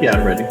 Yeah, I'm ready.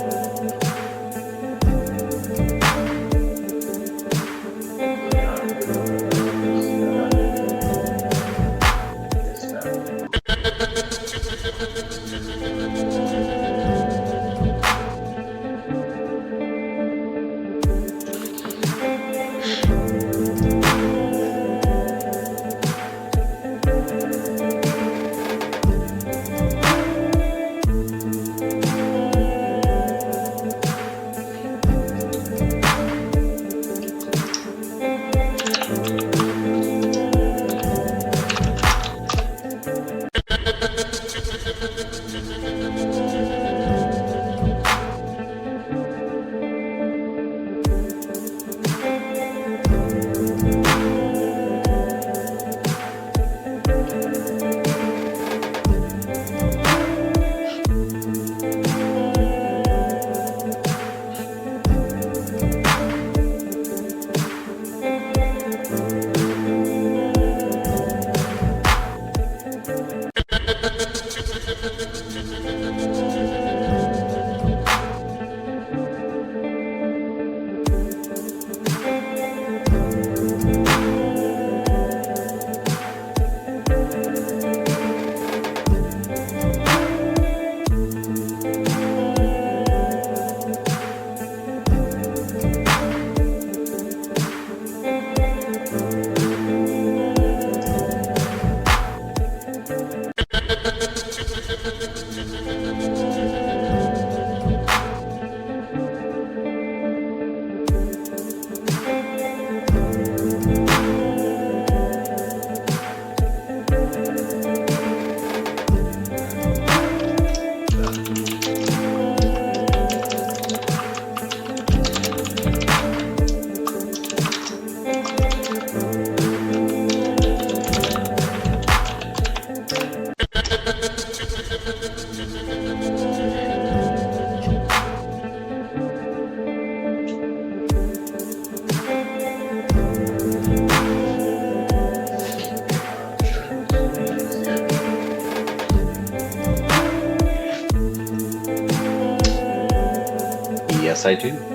Yes, I do.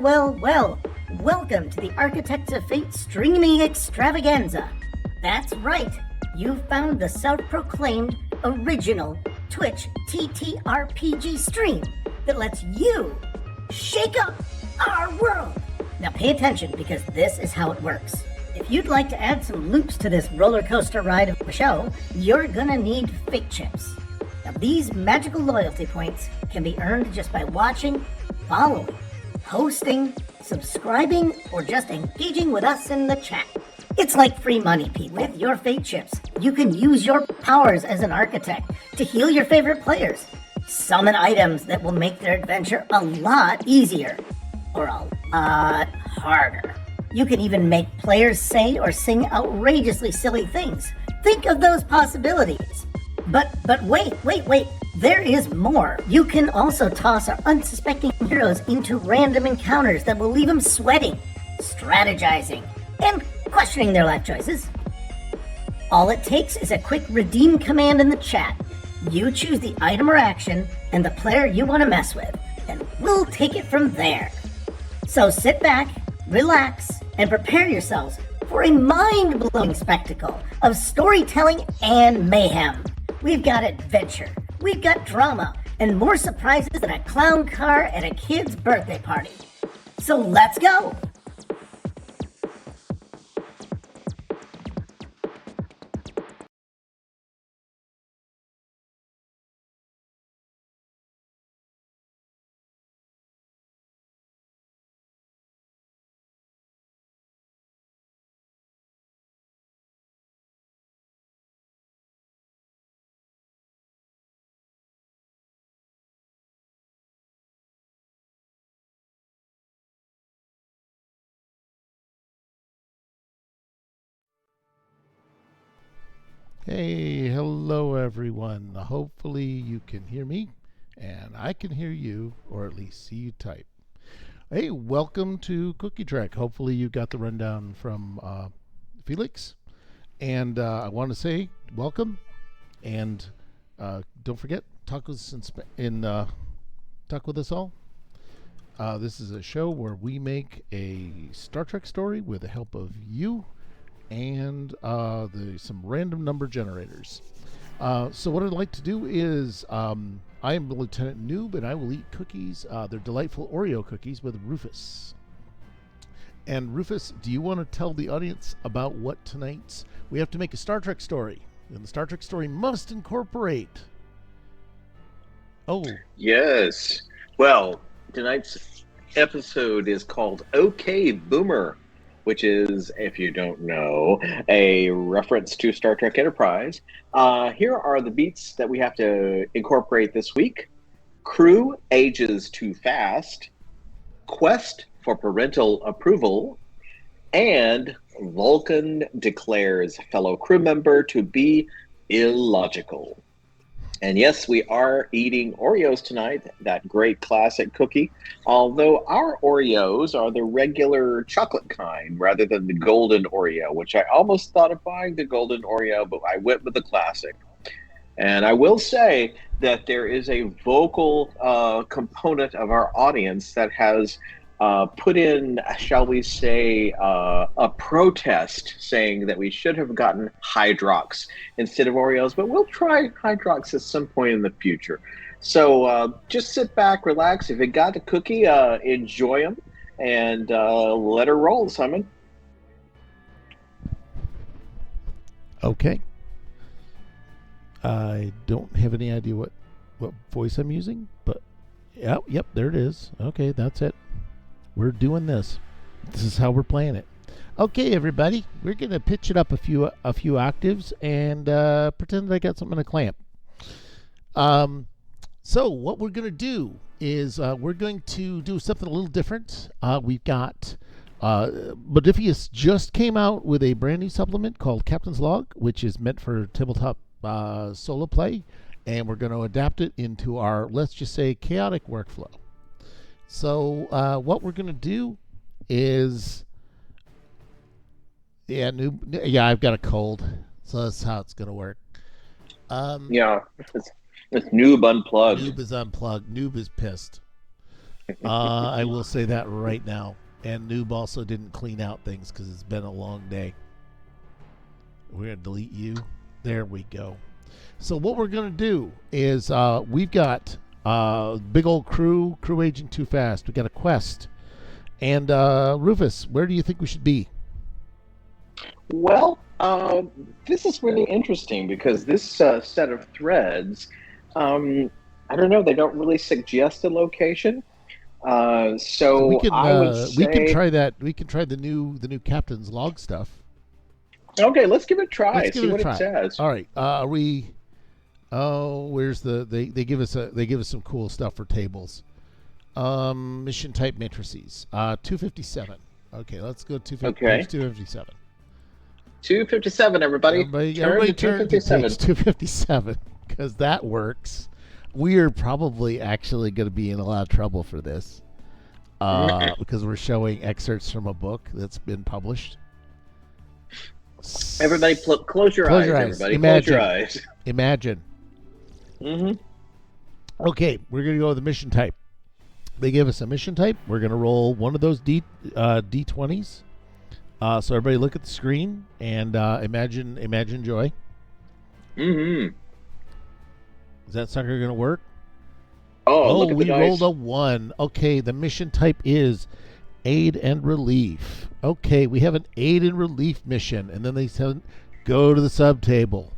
Well. Welcome to the Architects of Fate streaming extravaganza. That's right. You found the self-proclaimed original Twitch TTRPG stream that lets you shake up our world. Now pay attention, because this is how it works. If you'd like to add some loops to this roller coaster ride of a show, you're gonna need fate chips. Now these magical loyalty points can be earned just by watching, following, hosting, subscribing, or just engaging with us in the chat. It's like free money, people. With your fate chips, you can use your powers as an architect to heal your favorite players, summon items that will make their adventure a lot easier, or a lot harder. You can even make players say or sing outrageously silly things. Think of those possibilities. But wait. There is more. You can also toss our unsuspecting heroes into random encounters that will leave them sweating, strategizing, and questioning their life choices. All it takes is a quick redeem command in the chat. You choose the item or action and the player you want to mess with, and we'll take it from there. So sit back, relax, and prepare yourselves for a mind-blowing spectacle of storytelling and mayhem. We've got adventure, we've got drama, and more surprises than a clown car at a kid's birthday party. So let's go! Hey, hello everyone. Hopefully you can hear me and I can hear you, or at least see you type. Hey, welcome to Cookie Trek. Hopefully you got the rundown from Felix. And I want to say welcome, and don't forget, talk with us all. This is a show where we make a Star Trek story with the help of you and some random number generators. So what I'd like to do is, I am Lieutenant Noob, and I will eat cookies. They're delightful Oreo cookies with Rufus. And Rufus, do you want to tell the audience about what tonight's... We have to make a Star Trek story, and the Star Trek story must incorporate... Oh. Yes. Well, tonight's episode is called OK Boomer, which is, if you don't know, a reference to Star Trek Enterprise. Here are the beats that we have to incorporate this week. Crew ages too fast, quest for parental approval, and Vulcan declares fellow crew member to be illogical. And yes, we are eating Oreos tonight, that great classic cookie, although our Oreos are the regular chocolate kind rather than the golden Oreo, which I almost thought of buying the golden Oreo, but I went with the classic. And I will say that there is a vocal component of our audience that has put in, shall we say, a protest saying that we should have gotten Hydrox instead of Oreos, but we'll try Hydrox at some point in the future. So just sit back, relax. If you got a cookie, enjoy them, and let her roll, Simon. Okay. I don't have any idea what voice I'm using, but yep, there it is. Okay, that's it. We're doing this. This is how we're playing it. Okay, everybody, we're gonna pitch it up a few octaves and pretend that I got something in a clamp. So what we're gonna do is we're going to do something a little different. We've got Modifius just came out with a brand new supplement called Captain's Log, which is meant for tabletop solo play, and we're going to adapt it into our, let's just say, chaotic workflow. So what we're going to do is, I've got a cold, so that's how it's going to work. It's Noob Unplugged. Noob is unplugged. Noob is pissed. I will say that right now. And Noob also didn't clean out things because it's been a long day. We're going to delete you. There we go. So what we're going to do is we've got big old crew aging too fast. We got a quest. And Rufus, where do you think we should be? Well, this is really interesting because this set of threads, I don't know, they don't really suggest a location. So we can I would say we can try that. We can try the new captain's log stuff. okay, let's give it a try. Let's give See it a what try. it says. All right. Are we? Oh, where's the? They give us some cool stuff for tables. Mission type matrices. 257. Okay, let's go 250. Okay. 257. 257, everybody. Everybody turn to 257. page 257 because that works. We are probably actually going to be in a lot of trouble for this because we're showing excerpts from a book that's been published. Everybody, close your eyes. Everybody, Imagine. close your eyes. Imagine. Okay, we're going to go with the mission type. They give us a mission type. We're going to roll one of those D20s. So everybody look at the screen and imagine joy. Mm-hmm. Is that sucker going to work? Oh, look at we the dice. rolled a 1. Okay, the mission type is aid and relief. Okay, we have an aid and relief mission. And then they said, go to the subtable.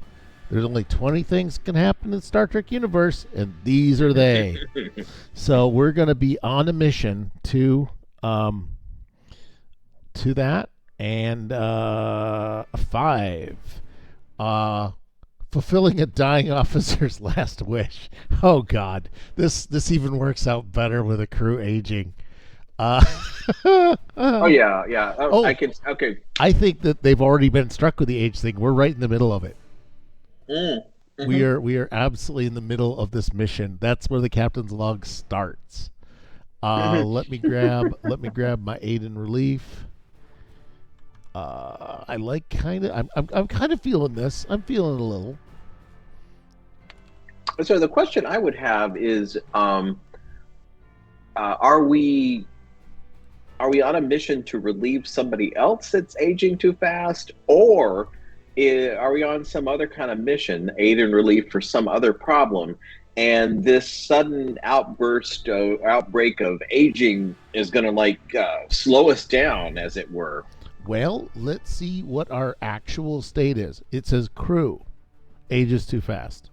There's only 20 things can happen in the Star Trek universe, and these are they. So we're going to be on a mission to that. And a 5. Fulfilling a dying officer's last wish. Oh God, this even works out better with a crew aging. Oh yeah. I could. Okay. I think that they've already been struck with the age thing. We're right in the middle of it. Mm-hmm. We are absolutely in the middle of this mission. That's where the captain's log starts. Let me grab my aid and relief. I like kind of. I'm kind of feeling this. I'm feeling a little. So the question I would have is, are we on a mission to relieve somebody else that's aging too fast, or are we on some other kind of mission, aid and relief for some other problem? And this sudden outbreak of aging is going to slow us down, as it were. Well, let's see what our actual state is. It says crew ages too fast.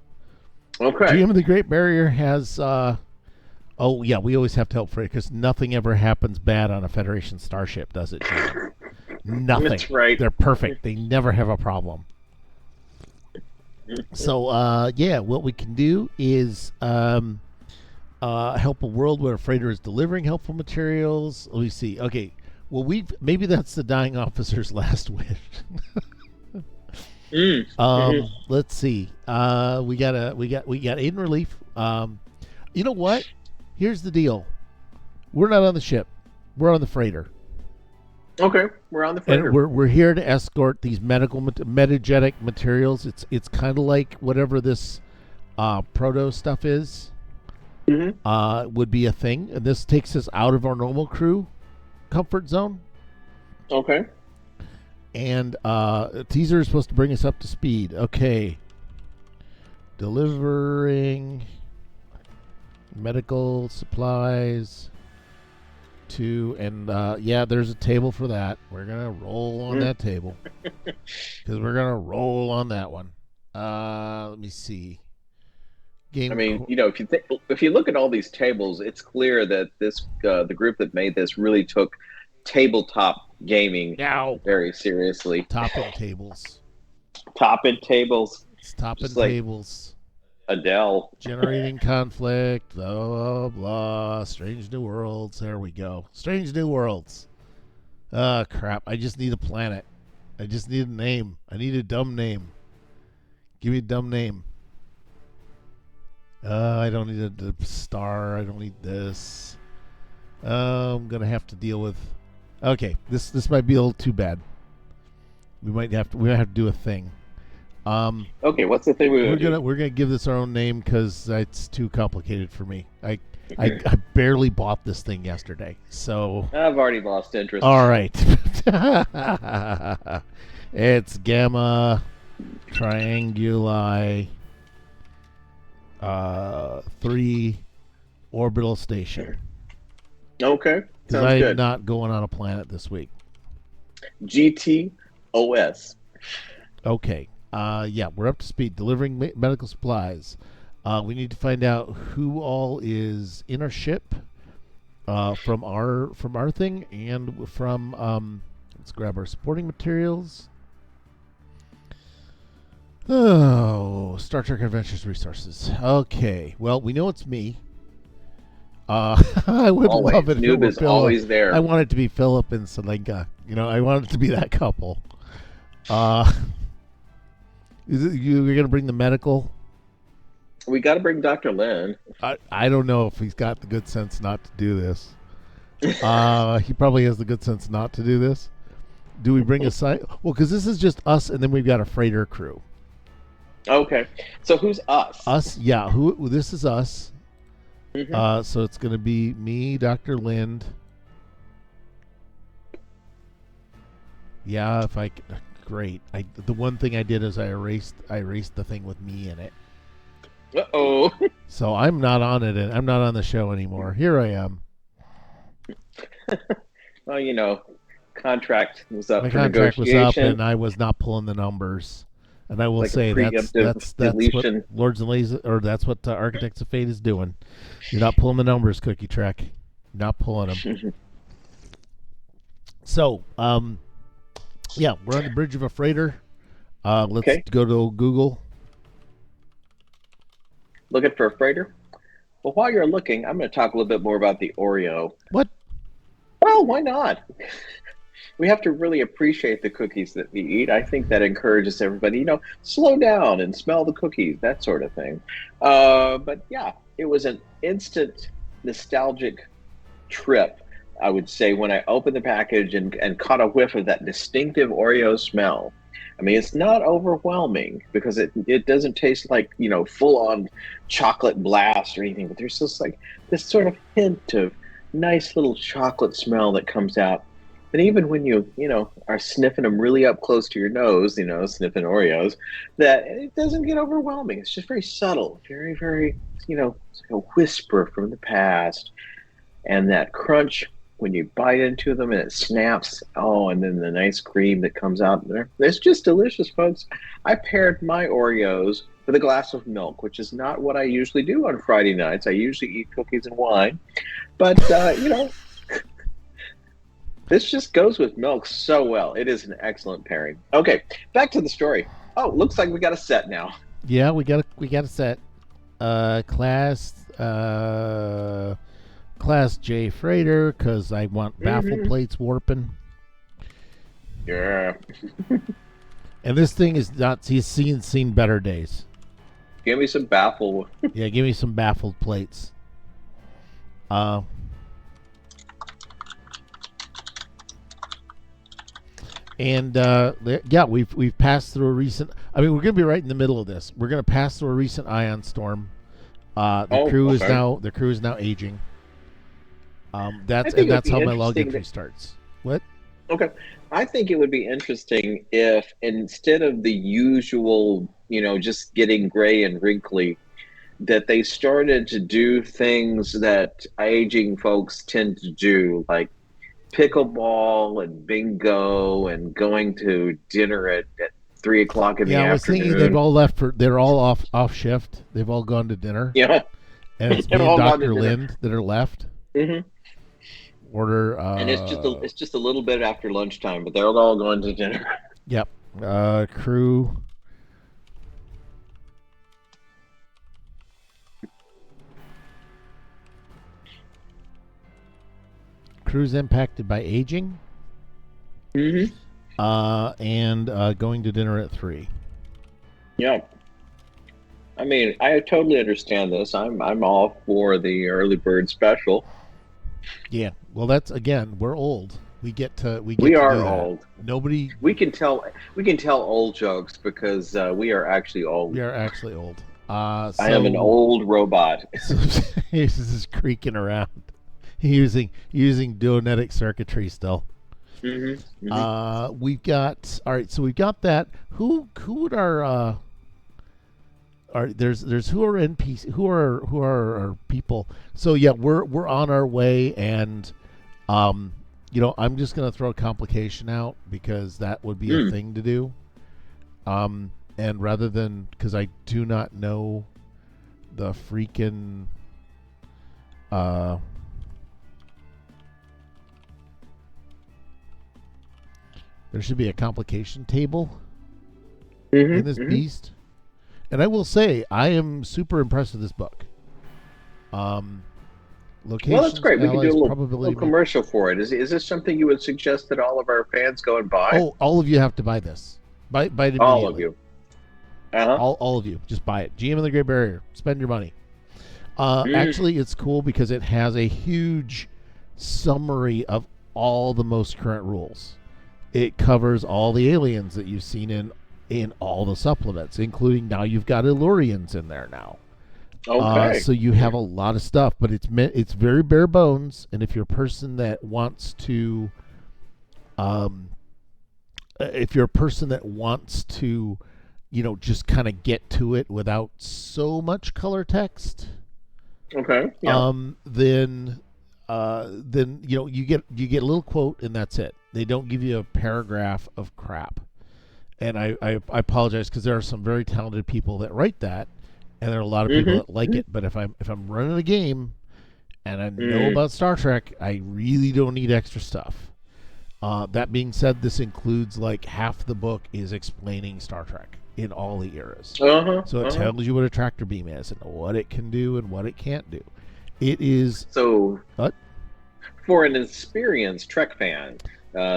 Okay. GM of the Great Barrier has. Oh yeah, we always have to help Fred because nothing ever happens bad on a Federation starship, does it, GM? Nothing. That's right. They're perfect. They never have a problem. So what we can do is help a world where a freighter is delivering helpful materials. Let me see. Okay. Well, maybe that's the dying officer's last wish. Let's see. We got aid and relief. You know what? Here's the deal. We're not on the ship. We're on the freighter. Okay, we're on the freighter. And we're here to escort these metagenic materials. It's kind of like whatever this proto stuff is. Mm-hmm. Would be a thing, and this takes us out of our normal crew comfort zone. Okay. And a teaser is supposed to bring us up to speed. Okay. Delivering medical supplies to, and there's a table for that. We're going to roll on that table. Because we're going to roll on that one. Let me see. If you look at all these tables, it's clear that this the group that made this really took tabletop gaming very seriously. Topping tables. Topping tables. It's topping like tables. Adele. Generating conflict. Blah, blah, blah. Strange New Worlds. There we go. Strange New Worlds. Crap. I just need a planet. I just need a name. I need a dumb name. Give me a dumb name. I don't need a star. I don't need this. I'm gonna have to deal with. Okay, this might be a little too bad. We might have to do a thing. Okay, what's the thing we're gonna give this our own name because it's too complicated for me. I barely bought this thing yesterday, so I've already lost interest. all right. It's Gamma Trianguli 3 orbital station. Okay, Because sounds I'm good. not going on a planet this week. GTOS. Okay. Yeah, we're up to speed. Delivering medical supplies. We need to find out who all is in our ship from our thing and from let's grab our supporting materials. Oh, Star Trek Adventures resources. Okay. Well, we know it's me. I would Always. love it if it Noob were is Philip. always there. I want it to be Philip and Selenka. I want it to be that couple. You're going to bring the medical? We got to bring Dr. Lin. I don't know if he's got the good sense not to do this. He probably has the good sense not to do this. Do we bring a site? Well, because this is just us, and then we've got a freighter crew. Okay, so who's us? Us, yeah. This is us. Mm-hmm. So it's going to be me, Dr. Lind. Yeah, if I great. The one thing I did is I erased the thing with me in it. Uh-oh. So I'm not on it. I'm not on the show anymore. Here I am. Well, contract was up. My for contract was up, negotiation. and I was not pulling the numbers. And I will Like say that's what deletion. Lords and Ladies, or that's what Architects of Fate is doing. You're not pulling the numbers, Cookie Trek. You're not pulling them. So, yeah, we're on the bridge of a freighter. Let's go to Google. Looking for a freighter? Well, while you're looking, I'm going to talk a little bit more about the Oreo. What? Well, why not? We have to really appreciate the cookies that we eat. I think that encourages everybody, slow down and smell the cookies, that sort of thing. But yeah, it was an instant nostalgic trip, I would say, when I opened the package and caught a whiff of that distinctive Oreo smell. I mean, it's not overwhelming because it doesn't taste like, full-on chocolate blast or anything, but there's just like this sort of hint of nice little chocolate smell that comes out. And even when you are sniffing them really up close to your nose, sniffing Oreos, that it doesn't get overwhelming. It's just very subtle, very, very, it's like a whisper from the past. And that crunch when you bite into them and it snaps. Oh, and then the nice cream that comes out there. It's just delicious, folks. I paired my Oreos with a glass of milk, which is not what I usually do on Friday nights. I usually eat cookies and wine. But, this just goes with milk so well. It is an excellent pairing. Okay, back to the story. Oh, looks like we got a set now. Yeah, we got a set. Class J freighter, because I want baffle plates warping. Yeah. And this thing is not. He's seen better days. Give me some baffle. Yeah, give me some baffled plates. And yeah, we've passed through a recent. I mean, we're going to be right in the middle of this. We're going to pass through a recent ion storm. The crew is now aging. That's how my log entry starts. What? Okay, I think it would be interesting if instead of the usual, just getting gray and wrinkly, that they started to do things that aging folks tend to do, like pickleball and bingo and going to dinner at 3 o'clock in the afternoon. Yeah, I was thinking they've all left they're all off shift. They've all gone to dinner. Yeah. And it's me and Dr. Lind that are left. Mm-hmm. Order. And it's just a little bit after lunchtime, but they're all going to dinner. Yep. Crew. Crew's impacted by aging. Mm-hmm. And going to dinner at 3. Yeah. I mean, I totally understand this. I'm all for the early bird special. Yeah. Well, that's, again, we're old. We get to We do are that. old. Nobody. We can tell old jokes because we are actually old. We are actually old. I am an old robot. So this is creaking around, using Donetic circuitry still. We've got all right. So we've got that. Who would our there's who are NPC who are our people. So yeah, we're on our way, and I'm just gonna throw a complication out because that would be a thing to do. And rather than, because I do not know the freaking there should be a complication table in this beast. And I will say, I am super impressed with this book. Locations, Well, that's great. We can do a probability, little commercial for it. Is this something you would suggest that all of our fans go and buy? Oh, all of you have to buy this. Buy it immediately. All of you. All of you. Just buy it. GM and the Great Barrier. Spend your money. Actually, it's cool because it has a huge summary of all the most current rules. It covers all the aliens that you've seen in all the supplements, including now you've got Illurians in there now. Okay. So you have a lot of stuff, but it's very bare bones. And if you're a person that wants to, just kind of get to it without so much color text, okay. Yeah. then you get a little quote and that's it. They don't give you a paragraph of crap. And I apologize because there are some very talented people that write that, and there are a lot of people that like it. But if I'm running a game and I know about Star Trek, I really don't need extra stuff. That being said, this includes like half the book is explaining Star Trek in all the eras. So it tells you what a tractor beam is and what it can do and what it can't do. It is for an experienced Trek fan.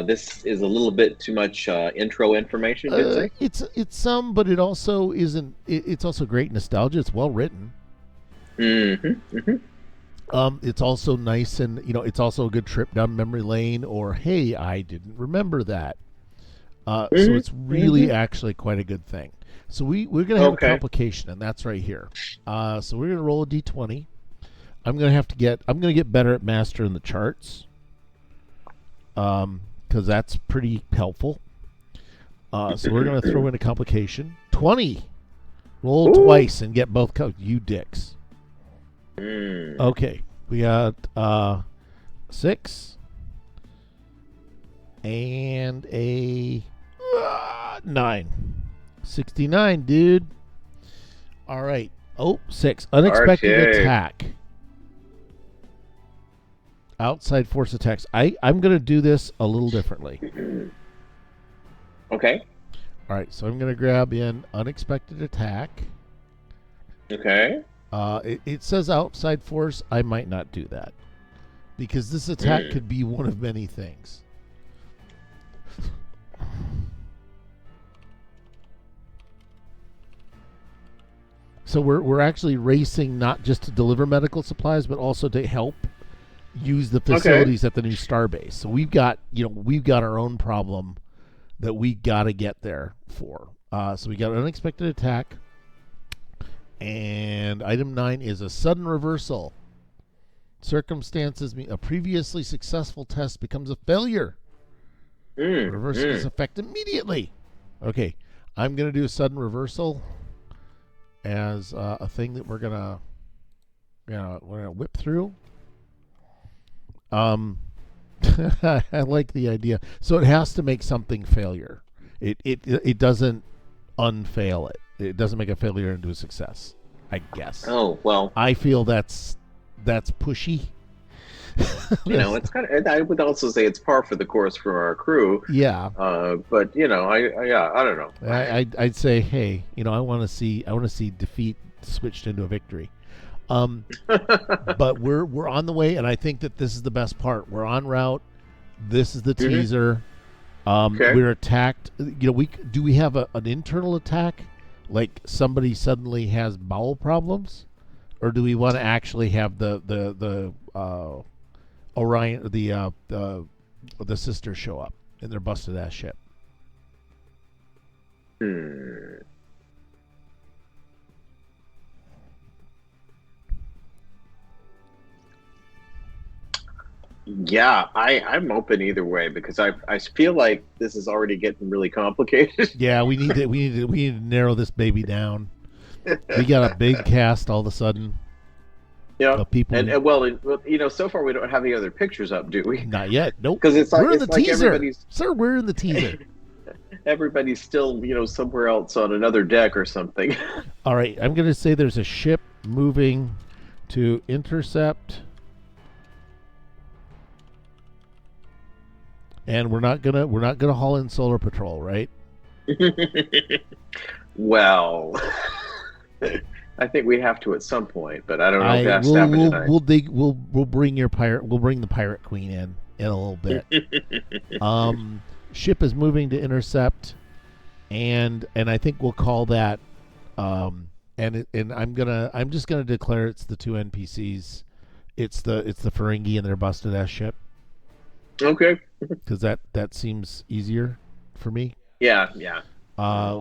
This is a little bit too much intro information, you'd say? It's some, but it also isn't. It's also great nostalgia. It's well written. It's also nice, and it's also a good trip down memory lane. Or hey, I didn't remember that. So it's really actually quite a good thing. So we're gonna have a complication, and that's right here. So we're gonna roll a d20. I'm gonna get better at mastering the charts. Because that's pretty helpful. So we're going to throw in a complication. 20. Roll twice and get both you dicks. Okay. We got 6 and a 9. 69, dude. All right. 6. Unexpected attack. Outside force attacks. I'm going to do this a little differently. Okay. All right, so I'm going to grab in unexpected attack. Okay. It says outside force. I might not do that because this attack could be one of many things. So we're actually racing not just to deliver medical supplies, but also to help use the facilities at the new starbase. So we've got our own problem that we got to get there for. So we got an unexpected attack, and item 9 is a sudden reversal. Circumstances mean a previously successful test becomes a failure. Reversing this effect immediately. Okay, I'm going to do a sudden reversal as a thing that we're gonna whip through. I like the idea. So it has to make something failure. It doesn't unfail it. It doesn't make a failure into a success, I guess. Oh, well. I feel that's pushy. It's kind of. I would also say it's par for the course for our crew. Yeah. But I don't know. I'd say, hey, I want to see defeat switched into a victory. But we're on the way, and I think that this is the best part. We're en route. This is the teaser. We're attacked. Do we have an internal attack, like somebody suddenly has bowel problems, or do we want to actually have the Orion, the the sisters show up in their busted ass ship. Yeah, I'm open either way because I feel like this is already getting really complicated. Yeah, we need to narrow this baby down. We got a big cast all of a sudden. Yeah, of people. and so far we don't have any other pictures up, do we? Not yet. Nope. Because it's like we're in the teaser, everybody's sir. We're in the teaser. everybody's still somewhere else on another deck or something. All right, I'm going to say there's a ship moving to intercept. And we're not gonna haul in Solar Patrol, right? Well, I think we have to at some point, but I don't know if that's happening tonight. We'll bring the Pirate Queen in a little bit. Ship is moving to intercept, and I think we'll call that. I'm just gonna declare it's the two NPCs. It's the Ferengi and their busted ass ship. Okay. Because that seems easier for me. Yeah.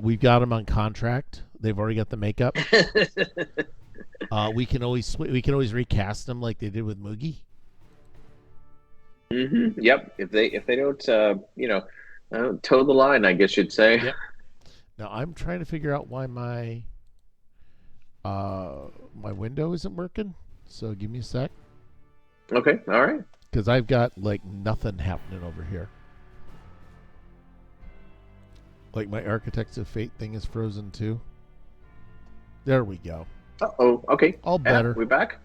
We've got them on contract. They've already got the makeup. We can always recast them like they did with Moogie. Mm-hmm. Yep. If they don't toe the line, I guess you'd say. Yep. Now I'm trying to figure out why my window isn't working. So give me a sec. Okay. All right. Because I've got like nothing happening over here. Like my Architects of Fate thing is frozen too. There we go. Uh-oh. Okay. All better. We back?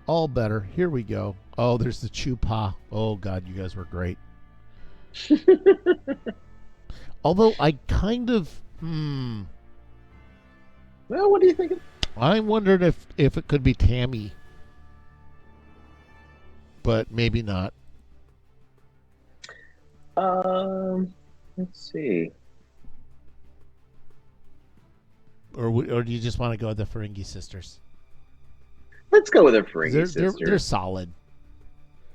All better. Here we go. Oh, there's the Chupa. Oh God, you guys were great. Although I kind of Well, what do you think? I wondered if it could be Tammy. But maybe not. Let's see. Or do you just want to go with the Ferengi sisters? Let's go with the Ferengi sisters. They're solid.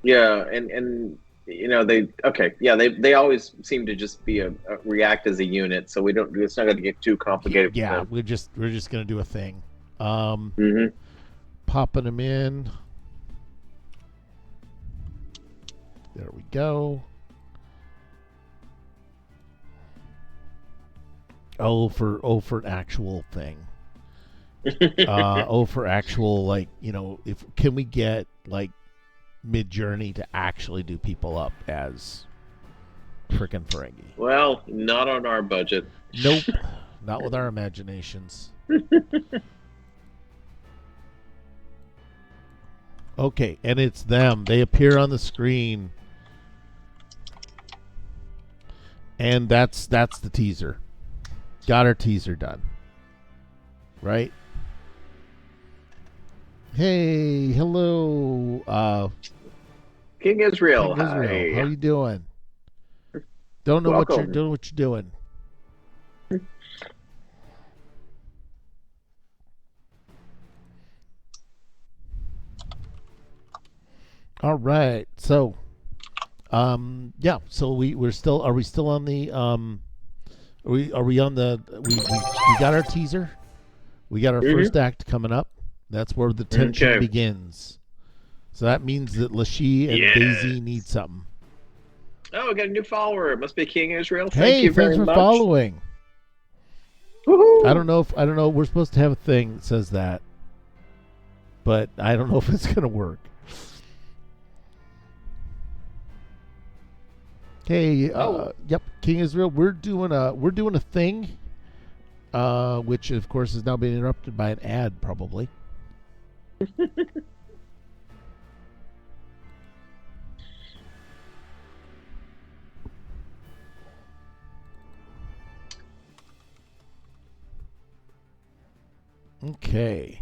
Yeah, and they always seem to just be react as a unit, so it's not going to get too complicated. Yeah, we're just going to do a thing. Mm-hmm. Popping them in. There we go. For an actual thing. For actual can we get like Mid-Journey to actually do people up as frickin' Ferengi? Well, not on our budget. Nope, not with our imaginations. Okay, and it's them. They appear on the screen. And that's the teaser. Got our teaser done. Right? Hey, hello. King Israel. King Israel. Hi. How you doing? Don't know what you're doing. All right. So so we're still. Are we still on the? Are we on the? We got our teaser. We got our first act coming up. That's where the tension begins. So that means that Lashee and Daisy need something. Oh, we got a new follower. It must be King Israel. Thanks for following. Woo-hoo. I don't know. We're supposed to have a thing that says that, but I don't know if it's gonna work. Hey, yep, King Israel. We're doing a thing, which of course is now being interrupted by an ad, probably. Okay.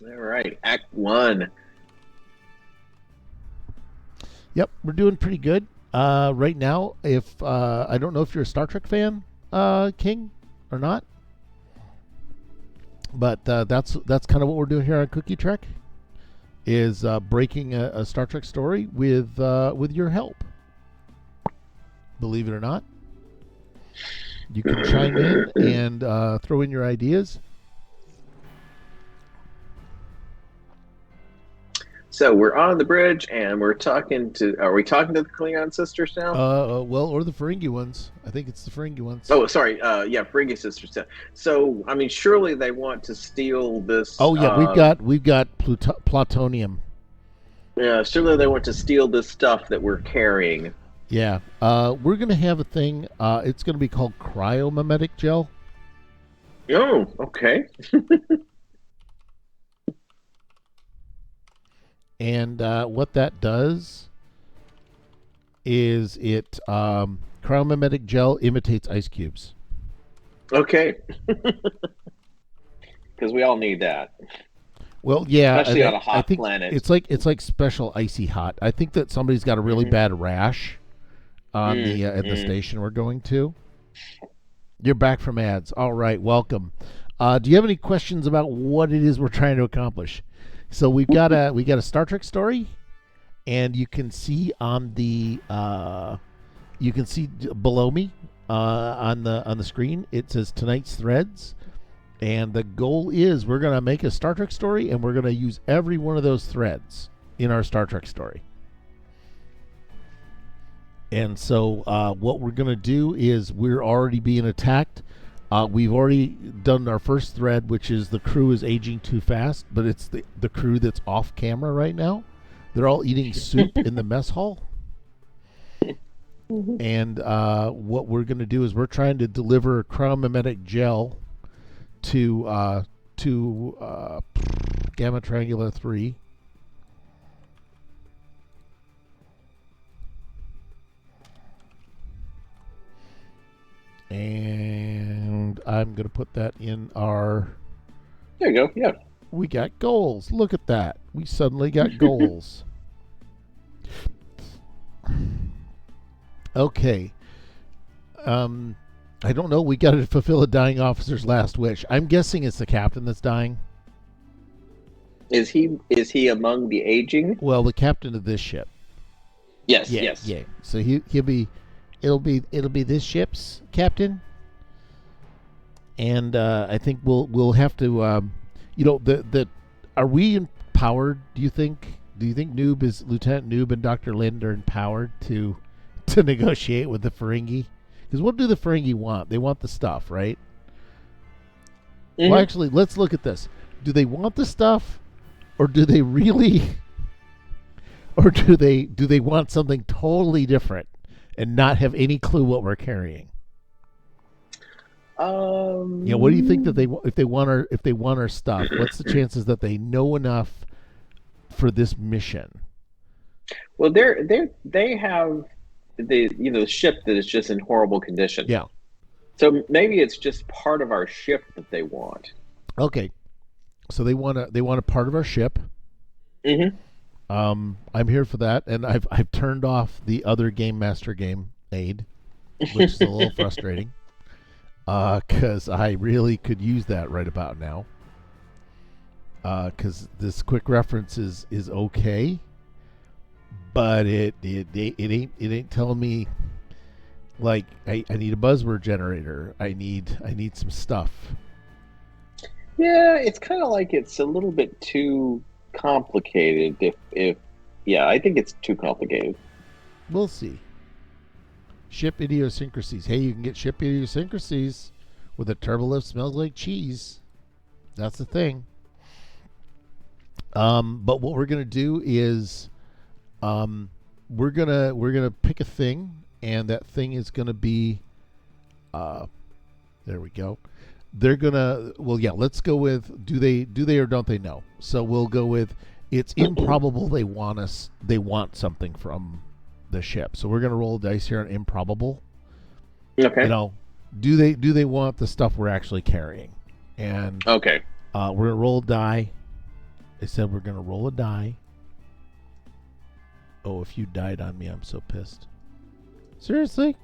All right, Act 1. Yep, we're doing pretty good. Right now, if I don't know if you're a Star Trek fan, King, or not, but that's kind of what we're doing here on Cookie Trek, is breaking a Star Trek story with your help. Believe it or not, you can chime in and throw in your ideas. So we're on the bridge, and we're talking to. Are we talking to the Klingon sisters now? Well, or the Ferengi ones. I think it's the Ferengi ones. Oh, sorry. Yeah, Ferengi sisters. So, I mean, surely they want to steal this. Oh yeah, we've got plutonium. Yeah, surely they want to steal this stuff that we're carrying. Yeah. We're gonna have a thing. It's gonna be called cryomimetic gel. Oh, okay. And what that does is it cryomimetic gel imitates ice cubes. Okay. Because we all need that. Well, yeah, especially on a hot I think planet. It's like special icy hot. I think that somebody's got a really bad rash on at the station we're going to. You're back from ads. All right, welcome. Do you have any questions about what it is we're trying to accomplish? So we got a Star Trek story, and you can see on the below me on the screen, it says tonight's threads, and the goal is we're gonna make a Star Trek story, and we're gonna use every one of those threads in our Star Trek story. And so what we're gonna do is we're already being attacked. We've already done our first thread, which is the crew is aging too fast, but it's the crew that's off camera right now. They're all eating soup in the mess hall. And what we're going to do is we're trying to deliver cryomimetic gel to Gamma Triangular 3. And I'm going to put that in our... There you go, yeah. We got goals. Look at that. We suddenly got goals. Okay. I don't know. We got to fulfill a dying officer's last wish. I'm guessing it's the captain that's dying. Is he among the aging? Well, the captain of this ship. Yes, Yeah. yes. Yeah. So he'll be... It'll be this ship's captain, and I think we'll have to, are we empowered? Do you think Lieutenant Noob and Dr. Lind are empowered to negotiate with the Ferengi? Because what do the Ferengi want? They want the stuff, right? Mm-hmm. Well, actually, let's look at this. Do they want the stuff, or do they really, or do they want something totally different? And not have any clue what we're carrying. What do you think that if they want our stuff? What's the chances that they know enough for this mission? Well, they have the ship that is just in horrible condition. Yeah. So maybe it's just part of our ship that they want. Okay. So they want a part of our ship. Mm-hmm. I'm here for that, and I've turned off the other Game Master game aid, which is a little frustrating, because I really could use that right about now. Because this quick reference is okay, but it ain't telling me, like, I need a buzzword generator. I need some stuff. Yeah, it's kind of like it's a little bit too complicated. If I think it's too complicated. We'll see. Ship idiosyncrasies. Hey, you can get ship idiosyncrasies with a turbolift smells like cheese. That's the thing. But what we're gonna do is, we're gonna pick a thing, and that thing is gonna be, there we go. They're gonna, let's go with do they or don't they know? So we'll go with it's improbable they want something from the ship. So we're gonna roll a dice here on improbable. Okay. Do they want the stuff we're actually carrying? And okay. We're gonna roll a die. They said we're gonna roll a die. Oh, if you died on me, I'm so pissed. Seriously?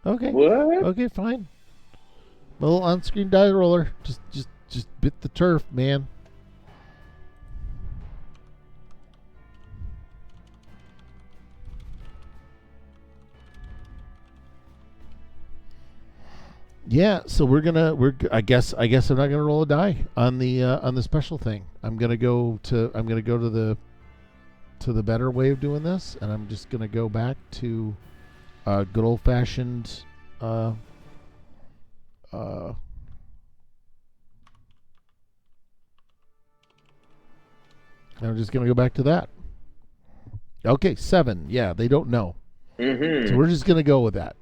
Okay. What? Okay, fine. A little on-screen die roller. Just bit the turf, man. Yeah, so I guess I'm not gonna roll a die on the special thing. I'm gonna go to the better way of doing this, and I'm just gonna go back to good old fashioned I'm just gonna go back to that. Okay, 7. Yeah, they don't know. Mm-hmm. So we're just gonna go with that.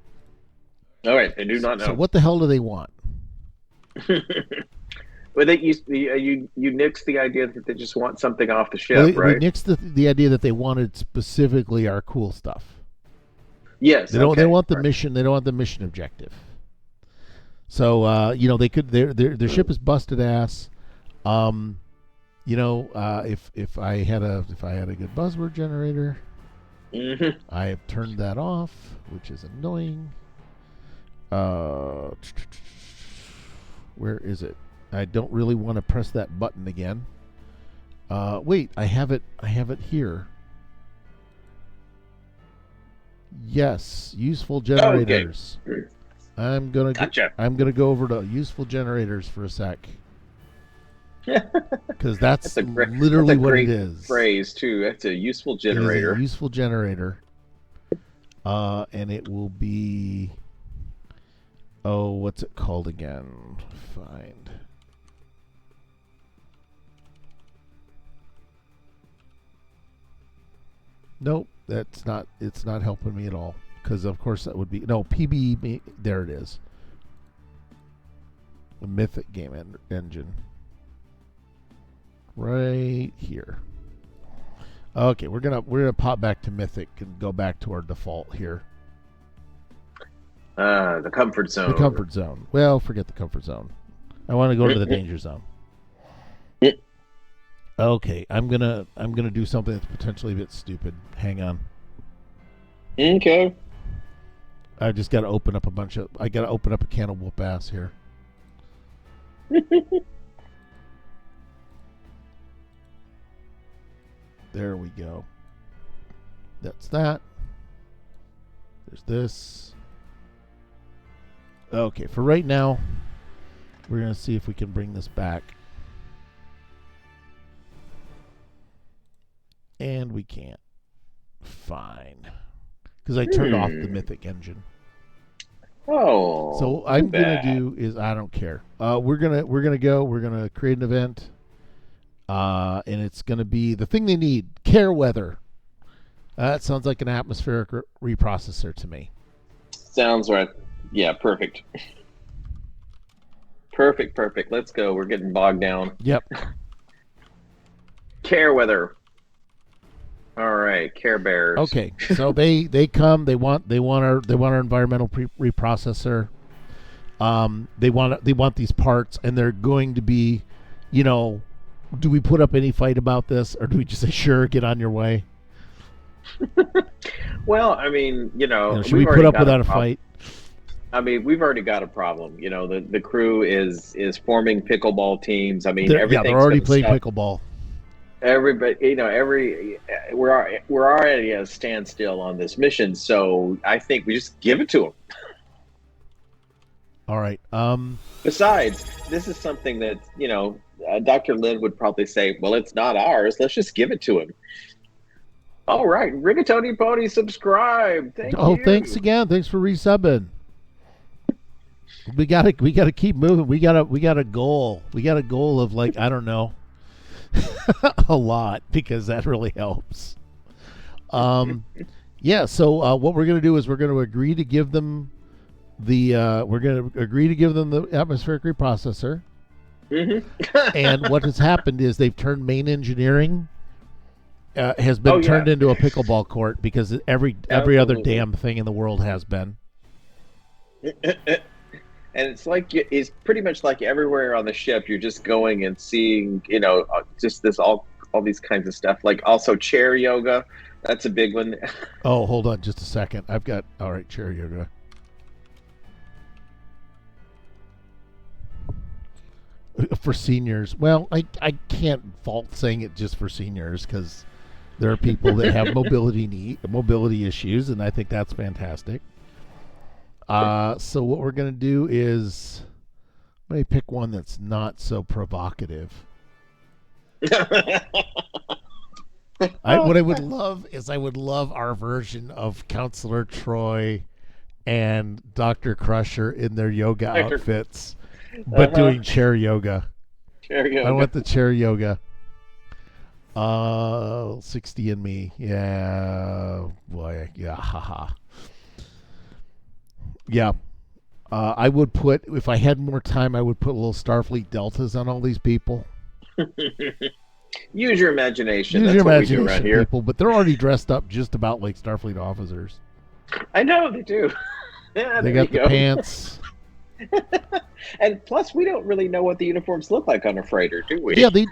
All right, they do not know. So what the hell do they want? Well, you nixed the idea that they just want something off the ship, Well, right? we nixed the idea that they wanted specifically our cool stuff. Yes. They don't. Okay. They want the Right. mission. They don't want the mission objective. So they could. Their ship is busted ass. If I had a good buzzword generator, Mm-hmm. I have turned that off, which is annoying. Where is it? I don't really want to press that button again. Wait, I have it here. Yes, useful generators. Okay. I'm gonna go over to useful generators for a sec. Because that's literally what it is. Phrase too. That's a useful generator. It is a useful generator. And it will be. Oh, what's it called again? Find. Nope, that's not. It's not helping me at all. Because of course that would be PB. There it is. The Mythic game engine. Right here. Okay, we're gonna pop back to Mythic and go back to our default here. The comfort zone. The comfort zone. Well, forget the comfort zone. I want to go to the danger zone. Okay, I'm gonna do something that's potentially a bit stupid. Hang on. Okay. I just got to open up I got to open up a can of whoop ass here. There we go. That's that. There's this. Okay, for right now, we're going to see if we can bring this back. And we can't. Fine. Because I turned off the Mythic engine. Oh. So what I'm going to do is I don't care. We're gonna create an event. And it's going to be the thing they need, care weather. That sounds like an atmospheric reprocessor to me. Sounds right. Yeah, perfect. Perfect. Let's go. We're getting bogged down. Yep. Care weather. All right, Care Bears. Okay, so they come. They want our environmental reprocessor. They want these parts, and they're going to be, do we put up any fight about this, or do we just say sure, get on your way? Well, I mean, should we put up without a fight? I mean, we've already got a problem. The crew is forming pickleball teams. I mean, everything's they're already playing pickleball. Everybody, we're already at a standstill on this mission, so I think we just give it to them. All right. Besides, this is something that Dr. Lynn would probably say, "Well, it's not ours. Let's just give it to him." All right, Rigatoni Pony, subscribe. Thank you. Thanks again. Thanks for resubbing. We gotta keep moving. We got a goal. We got a goal of I don't know. A lot, because that really helps. Yeah, so what we're going to do is we're going to agree to give them the atmospheric reprocessor. Mm-hmm. And what has happened is they've turned main engineering has been turned into a pickleball court, because every other damn thing in the world has been. And it's pretty much like everywhere on the ship, you're just going and seeing, just this all these kinds of stuff. Like also chair yoga. That's a big one. Oh, hold on just a second. I've got, all right, chair yoga. For seniors. Well, I can't fault saying it just for seniors because there are people that have mobility issues, and I think that's fantastic. So what we're going to do is let me pick one that's not so provocative. What I would love is I would love our version of Counselor Troy and Dr. Crusher in their yoga outfits, but doing chair yoga. Chair yoga. I want the chair yoga. 60 and me. Yeah. Boy. Yeah. Haha. Yeah. I would put, if I had more time, I would put little Starfleet Deltas on all these people. Use your imagination. Use That's your what imagination, we do around here. people. But they're already dressed up just about like Starfleet officers. I know they do. Yeah, They got the pants. And plus, we don't really know what the uniforms look like on a freighter, do we? Yeah, they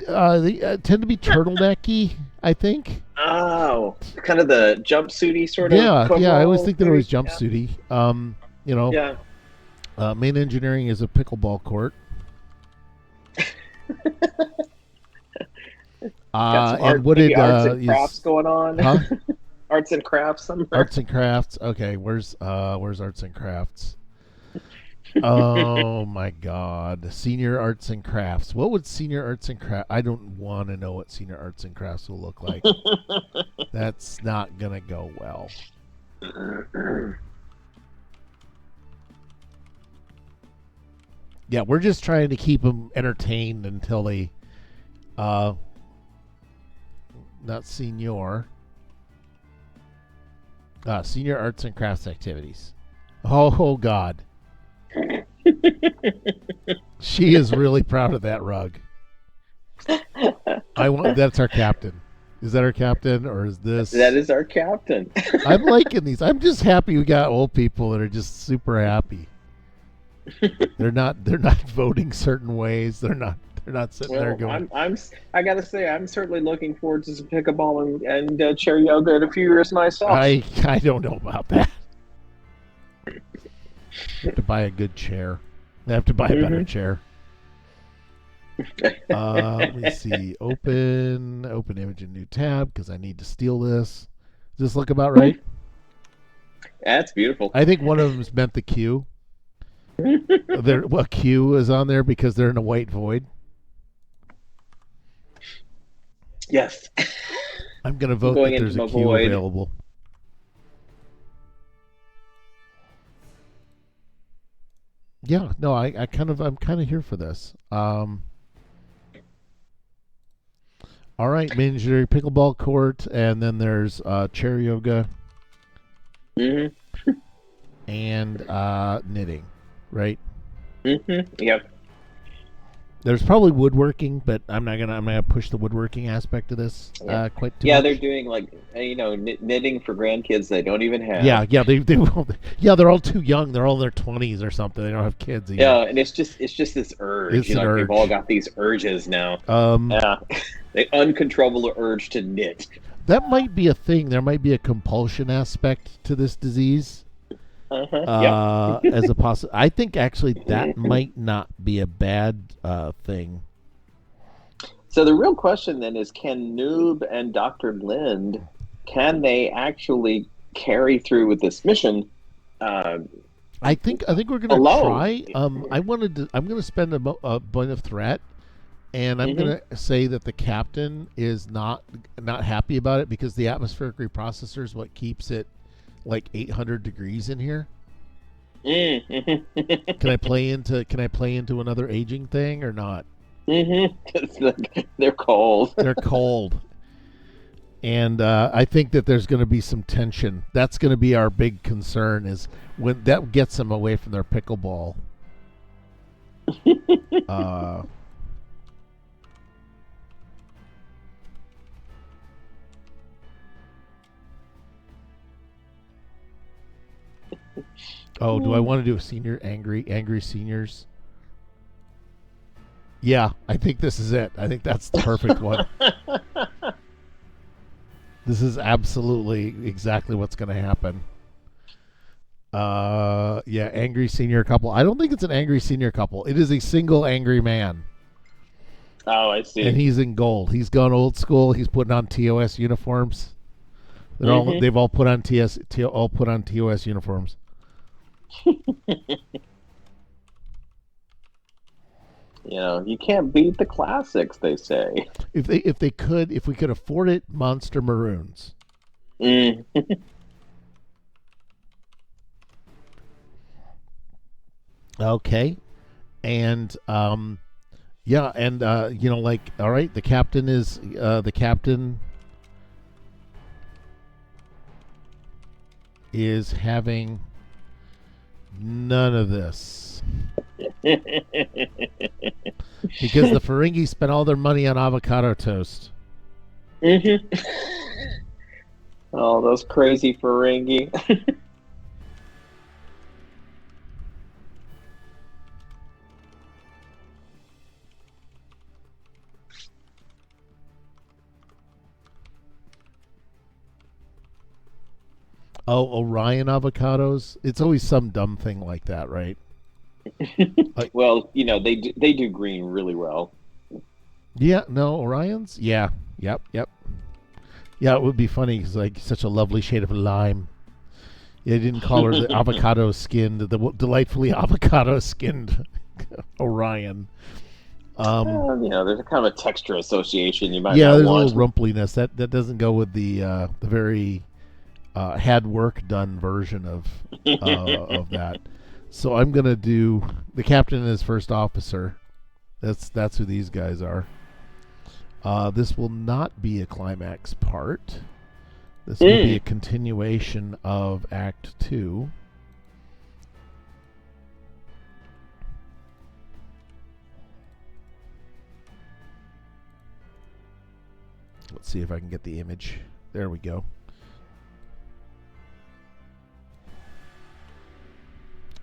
tend to be turtlenecky, I think. Oh, kind of the jumpsuity sort of. Yeah. I always think they're always Yeah. jumpsuity. Yeah. Main engineering is a pickleball court. Got some And what did arts and crafts going on? Huh? Arts and crafts somewhere. Arts and crafts. Okay, where's arts and crafts? Oh my God, senior arts and crafts. What would senior arts and crafts? I don't want to know what senior arts and crafts will look like. That's not gonna go well. Yeah, we're just trying to keep them entertained until they, not senior. Senior arts and crafts activities. Oh God. She is really proud of that rug. That's our captain. Is that our captain or is this? That is our captain. I'm liking these. I'm just happy we got old people that are just super happy. They're not voting certain ways. They're not sitting there going. I gotta say, I'm certainly looking forward to some pickleball and chair yoga in a few years myself. I don't know about that. I have to buy a good chair. I have to buy a better chair. Let me see. Open image in new tab because I need to steal this. Does this look about right? That's beautiful. I think one of them is meant the Q. Q is on there because they're in a white void. Yes. I'm going to vote that there's a Q void. available. Yeah, no, I'm kind of here for this. All right, Managerial Pickleball Court, and then there's chair yoga and knitting, right? Yep. There's probably woodworking, but I'm gonna push the woodworking aspect of this quite too much. They're doing like knitting for grandkids they don't even have. Yeah, they will. Yeah, they're all too young. They're all in their 20s or something. They don't have kids. Either. Yeah, and it's just this urge. It's an urge. We've all got these urges now. Yeah, the uncontrollable urge to knit. That might be a thing. There might be a compulsion aspect to this disease. As a I think actually that might not be a bad thing. So the real question then is, can Noob and Dr. Lind, can they actually carry through with this mission? I think we're gonna try. I'm gonna spend a point of threat, and I'm gonna say that the captain is not happy about it because the atmospheric reprocessor is what keeps it like 800 degrees in here. Can I play into another aging thing or not? They're cold. They're cold. And I think that there's going to be some tension. That's going to be our big concern is when that gets them away from their pickleball. Oh, do I want to do a senior angry seniors? Yeah, I think this is it. I think that's the perfect one. This is absolutely exactly what's going to happen. Yeah, angry senior couple. I don't think it's an angry senior couple. It is a single angry man. Oh, I see. And he's in gold. He's gone old school. He's putting on TOS uniforms. They've all put on TOS uniforms. You can't beat the classics, they say. If we could afford it, Monster Maroons. Mm. Okay. And yeah, and all right, the captain is having none of this. Because the Ferengi spent all their money on avocado toast. Mm-hmm. Oh, those crazy Ferengi. Oh, Orion avocados. It's always some dumb thing like that, right? Well, they do green really well. Yeah, no, Orions? Yeah. Yep. Yeah, it would be funny because like such a lovely shade of lime. Yeah, they didn't call her the avocado skinned, the delightfully avocado skinned Orion. There's a kind of a texture association you might yeah, not there's want. a little rumpliness that doesn't go with the very had work done version of that. So I'm gonna do the captain and his first officer. That's who these guys are. This will not be a climax part. This will be a continuation of Act 2. Let's see if I can get the image. There we go.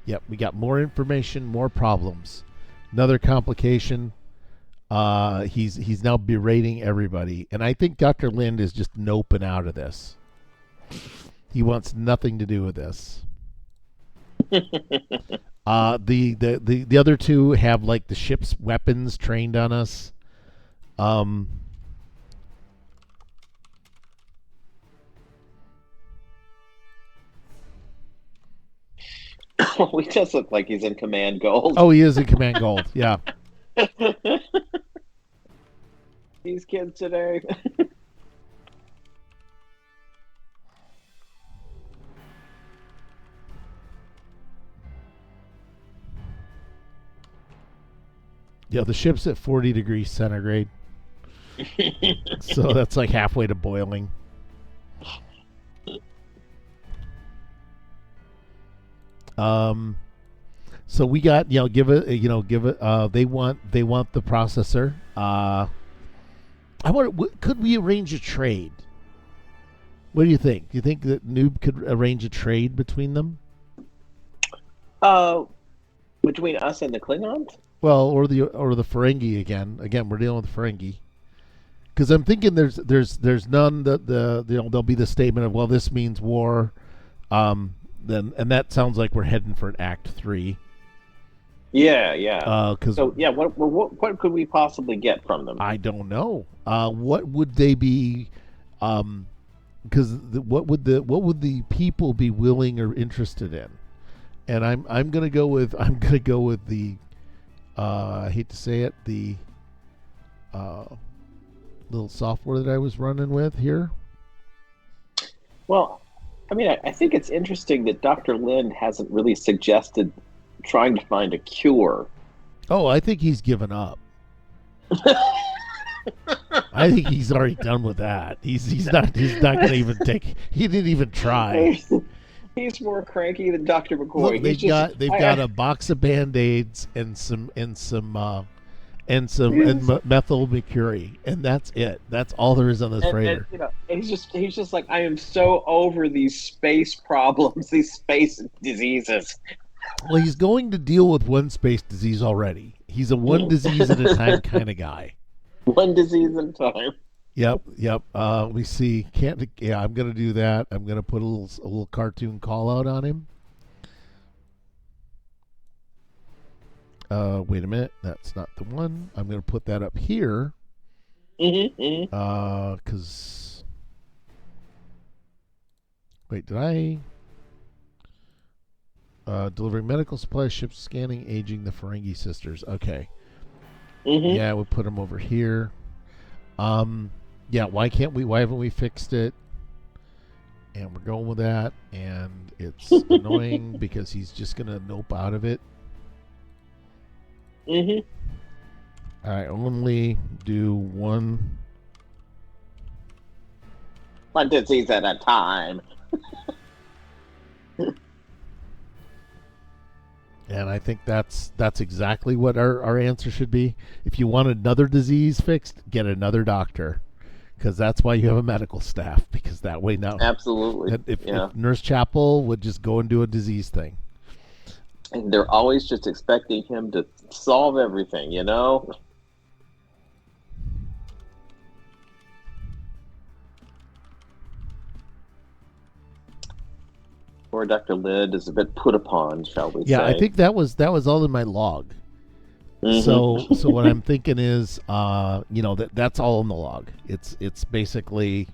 Yep, we got more information, more problems. Another complication. He's now berating everybody, and I think Dr. Lind is just noping out of this. He wants nothing to do with this. The other two have like the ship's weapons trained on us. He does look like he's in Command Gold. Oh, he is in Command Gold. Yeah. These kids today. Yeah, the ship's at 40 degrees centigrade. So that's like halfway to boiling. So we got, they want the processor. Could we arrange a trade? What do you think? Do you think that Noob could arrange a trade between them? Between us and the Klingons? Well, or the Ferengi again. Again, we're dealing with Ferengi. Because I'm thinking there's none that there'll be the statement of, well, this means war. Then and that sounds like we're heading for an Act 3. Yeah. What could we possibly get from them? I don't know. What would they be? Because what would the people be willing or interested in? And I'm gonna go with the I hate to say it, the little software that I was running with here. Well, I mean, I think it's interesting that Dr. Lind hasn't really suggested trying to find a cure. Oh, I think he's given up. I think he's already done with that. He's not going to even take. He didn't even try. He's more cranky than Dr. McCoy. Look, they've got a box of Band-Aids and methyl mercury, and that's it. That's all there is on this freighter. And he's just like, I am so over these space problems, these space diseases. Well, he's going to deal with one space disease already. He's a one disease at a time kind of guy. One disease at a time. Yep. We see. Can't. Yeah, I'm gonna do that. I'm gonna put a little cartoon call out on him. Wait a minute. That's not the one. I'm gonna put that up here. Because wait, did I? Delivering medical supplies, ships, scanning, aging the Ferengi sisters. Okay. Yeah, we'll put them over here. Yeah, why haven't we fixed it? And we're going with that, and it's annoying because he's just gonna nope out of it. I only do one disease at a time. And I think that's exactly what our answer should be. If you want another disease fixed, get another doctor, because that's why you have a medical staff. Because that way now, Absolutely. if Nurse Chapel would just go and do a disease thing, and they're always just expecting him to solve everything, you know. Or Dr. Lid is a bit put upon, shall we say. Yeah, I think that was all in my log. So what I'm thinking is, that's all in the log. It's basically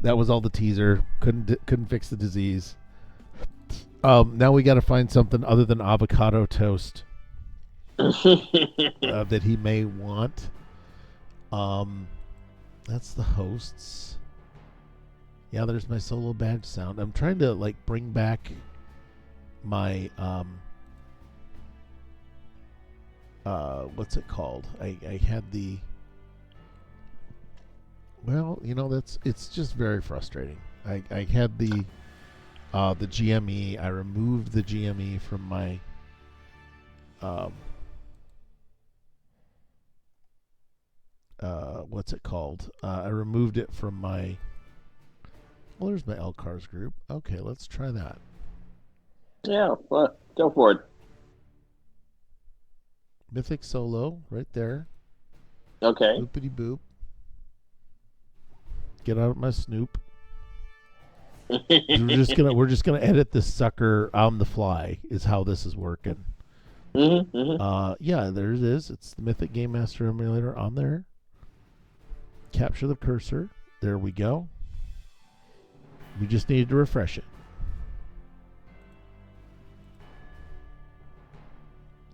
that was all the teaser. Couldn't fix the disease. Now we got to find something other than avocado toast that he may want. That's the hosts. Yeah, there's my solo badge sound. I'm trying to bring back my what's it called? I had the it's just very frustrating. I had the GME. I removed the GME from my what's it called? I removed it from my. Well, there's my LCARS group. Okay, let's try that. Yeah, well, go for it. Mythic Solo, right there. Okay. Boopity boop. Get out of my Snoop. we're just gonna edit this sucker on the fly. Is how this is working. Yeah, there it is. It's the Mythic Game Master emulator on there. Capture the cursor. There we go. We just needed to refresh it.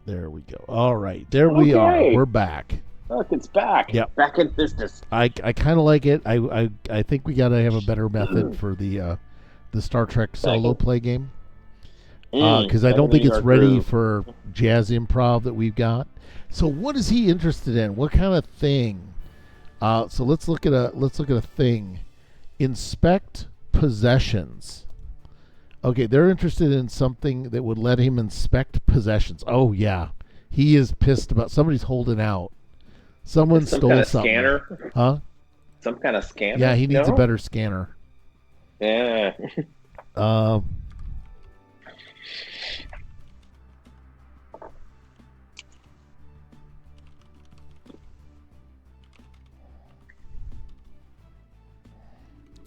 There we go. All right. There we are. We're back. Look, it's back. Yep. Back in business. I kind of like it. I think we got to have a better method for the Star Trek solo play game. Because I don't think it's ready for jazz improv that we've got. So what is he interested in? What kind of thing? So let's look at a thing. Inspect possessions. Okay, they're interested in something that would let him inspect possessions. Oh yeah, he is pissed about somebody's holding out. Someone stole kind of something. Scanner? Huh? Some kind of scanner? Yeah, he needs a better scanner. Yeah.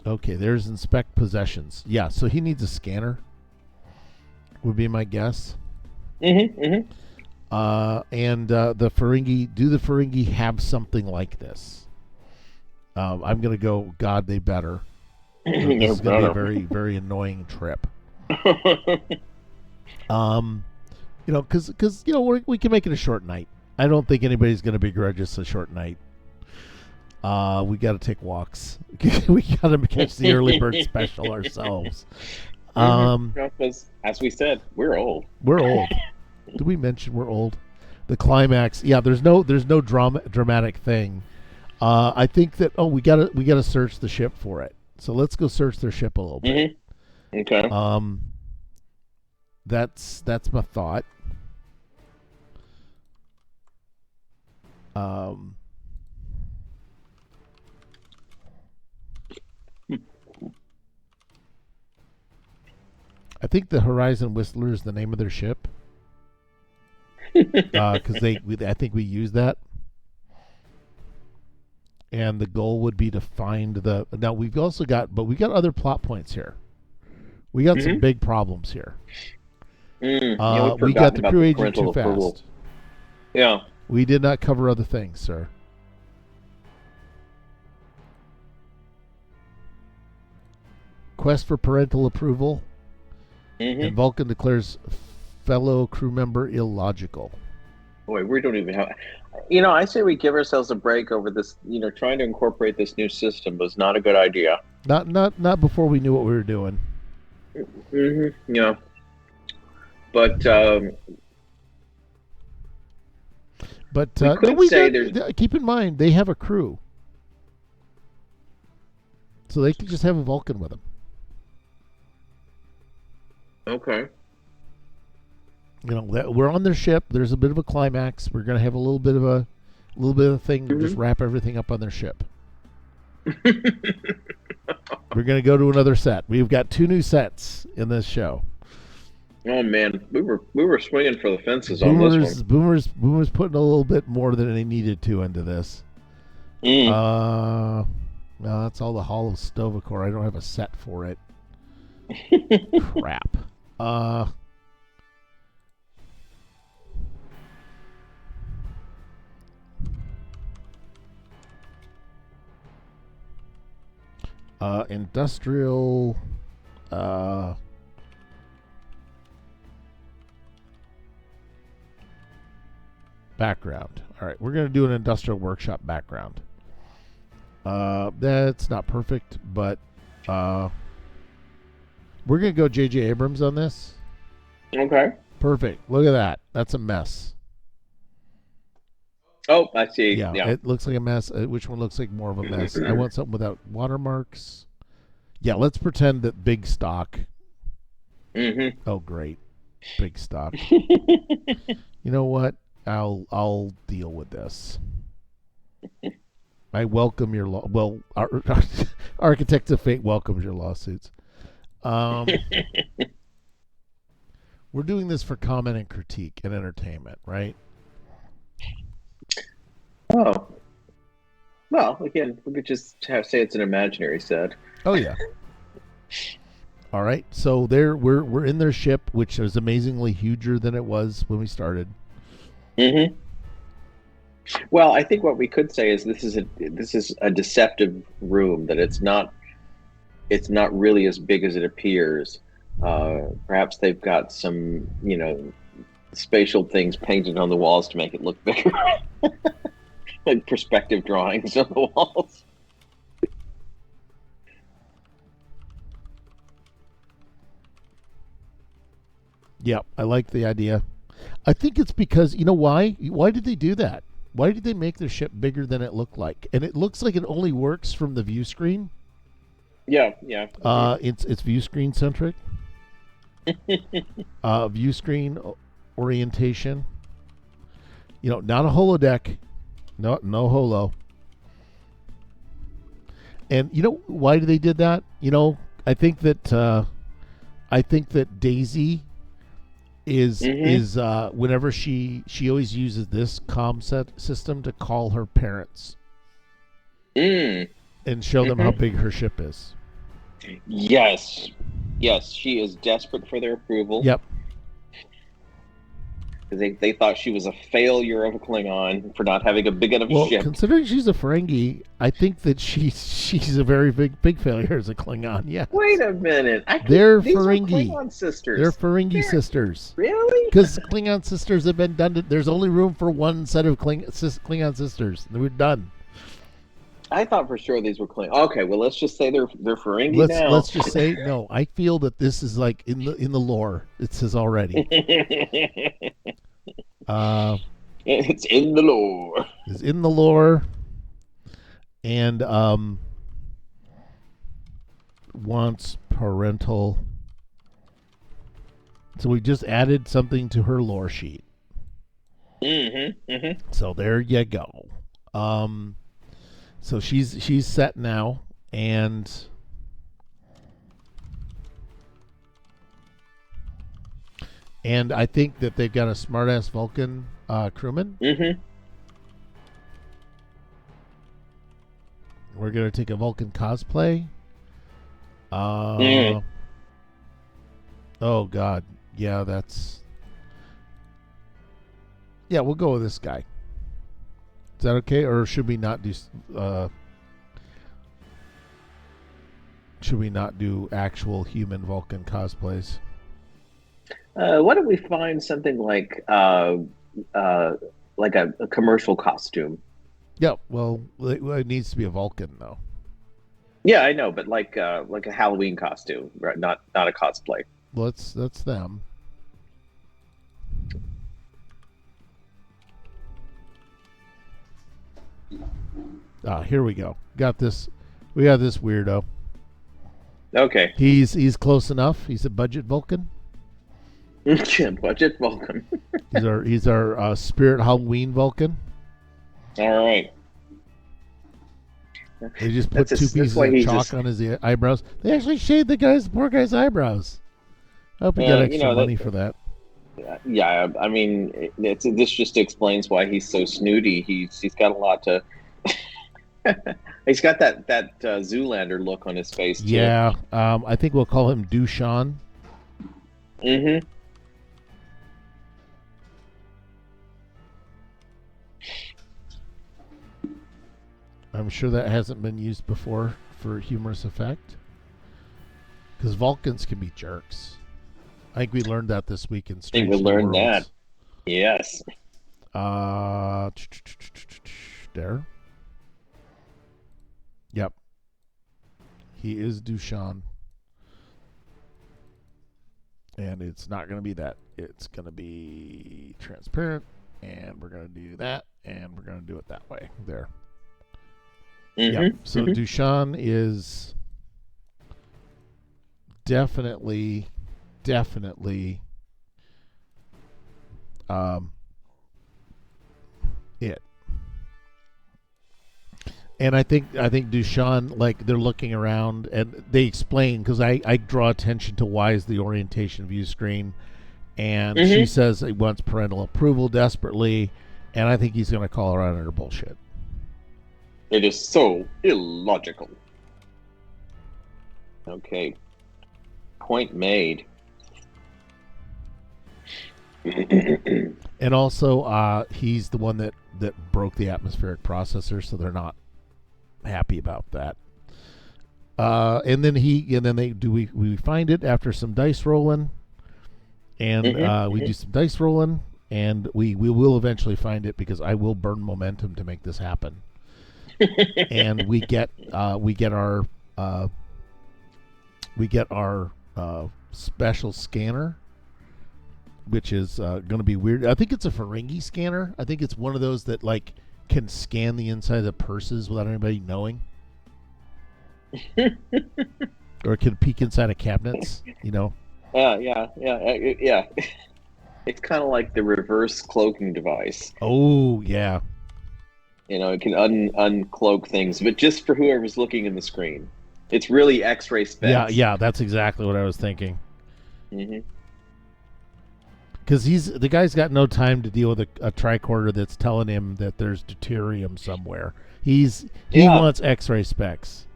Okay, there's inspect possessions. Yeah, so he needs a scanner. Would be my guess. And the Ferengi, do the Ferengi have something like this? I'm gonna go. God, they better. This is gonna be a very, very annoying trip. Because we can make it a short night. I don't think anybody's gonna begrudge us a short night. We got to take walks. We got to catch the early bird special ourselves. As we said, we're old. We're old. Did we mention we're old? The climax. Yeah, there's no dramatic thing. I think that we gotta search the ship for it. So let's go search their ship a little bit. Okay. That's my thought. I think the Horizon Whistler is the name of their ship. Because I think we use that. and the goal would be to find the. Now we've also got, but we got other plot points here. We got some big problems here. We We got the crew agent too fast. Yeah. We did not cover other things, sir. Quest for parental approval, and Vulcan declares fellow crew member illogical. Boy, we don't even have. I say we give ourselves a break over this. Trying to incorporate this new system was not a good idea. Not before we knew what we were doing. Yeah. But we could say keep in mind they have a crew, so they could just have a Vulcan with them. Okay. We're on their ship. There's a bit of a climax. We're going to have a little bit of a thing to just wrap everything up on their ship. We're going to go to another set. We've got 2 new sets in this show. Oh man, we were swinging for the fences on this one. Boomer's putting a little bit more than they needed to into this. No, that's all the hollow Stovacore. I don't have a set for it. Crap. Industrial. Background. All right, we're going to do an industrial workshop background. That's not perfect, but we're going to go J.J. Abrams on this. Okay. Perfect. Look at that. That's a mess. Oh, I see. Yeah, it looks like a mess. Which one looks like more of a mess? I want something without watermarks. Yeah, let's pretend that big stock. Oh, great. Big stock. You know what? I'll deal with this. I welcome your Architects of Fate welcomes your lawsuits. We're doing this for comment and critique and entertainment, right? Oh. Well, again, we could just say it's an imaginary set. Oh yeah. All right. So we're in their ship, which is amazingly huger than it was when we started. Well, I think what we could say is this is a deceptive room, that it's not really as big as it appears. Perhaps they've got some, spatial things painted on the walls to make it look bigger. Like perspective drawings on the walls. Yeah, I like the idea. I think it's because, you know why? Why did they do that? Why did they make their ship bigger than it looked like? And it looks like it only works from the view screen. Yeah. It's view screen centric. View screen orientation. Not a holodeck. No holo. And why they did that? I think that Daisy is whenever she always uses this comm system to call her parents and show them how big her ship is. Yes, she is desperate for their approval. Yep. Because they thought she was a failure of a Klingon for not having a big enough ship. Considering she's a Ferengi, I think that she's a very big failure as a Klingon. Yeah. Wait a minute. They're these Ferengi. Are Klingon sisters. They're Ferengi sisters. Really? Because Klingon sisters have been done. There's only room for one set of Klingon sisters. We're done. I thought for sure these were Klingon. Okay, well, let's just say they're Ferengi now. Let's just say no. I feel that this is like in the lore. It says already. It's in the lore. It's in the lore, and wants parental. So we just added something to her lore sheet. So there you go. So she's set now, and I think that they've got a smart-ass Vulcan crewman. We're gonna take a Vulcan cosplay. Oh God, yeah, that's. Yeah, we'll go with this guy. Is that okay, or should we not do? Should we not do actual human Vulcan cosplays? Why don't we find something like a commercial costume? Yeah, well, it needs to be a Vulcan though. Yeah, I know, but like a Halloween costume, right? Not a cosplay. Well, that's them. Here we go. Got this. We got this weirdo. Okay. He's close enough. He's a budget Vulcan. Budget Vulcan. he's our spirit Halloween Vulcan. All right. They just put two pieces of chalk on his eyebrows. They actually shaved the poor guy's eyebrows. I hope he got extra money for that. Yeah, I mean, this just explains why he's so snooty. He's got a lot to. He's got that Zoolander look on his face too. Yeah, I think we'll call him Dushan. Mm-hmm. I'm sure that hasn't been used before for humorous effect. Because Vulcans can be jerks. I think we learned that this week in Strange New I think we learned Worlds. that. Yes. There. Yep. He is Dushan. And it's not going to be that. It's going to be transparent. And we're going to do that. And we're going to do it that way. There. Mm-hmm. Yep. So Dushan is definitely it. And I think Dushan, like, they're looking around and they explain, because I draw attention to why is the orientation view screen, and she says he wants parental approval desperately, and I think he's going to call her out on her bullshit. It is so illogical. Okay. Point made. And also, he's the one that broke the atmospheric processor, so they're not happy about that. And then we find it after some dice rolling, and we do some dice rolling, and we will eventually find it, because I will burn momentum to make this happen. And we get our special scanner, which is going to be weird. I think it's a Ferengi scanner. I think it's one of those that, like, can scan the inside of purses without anybody knowing. Or it can peek inside of cabinets, you know? Yeah. It's kind of like the reverse cloaking device. Oh, yeah. You know, it can uncloak things, but just for whoever's looking in the screen. It's really X-ray specs. Yeah, that's exactly what I was thinking. Mm-hmm. Because the guy's got no time to deal with a tricorder that's telling him that there's deuterium somewhere. He wants X-ray specs.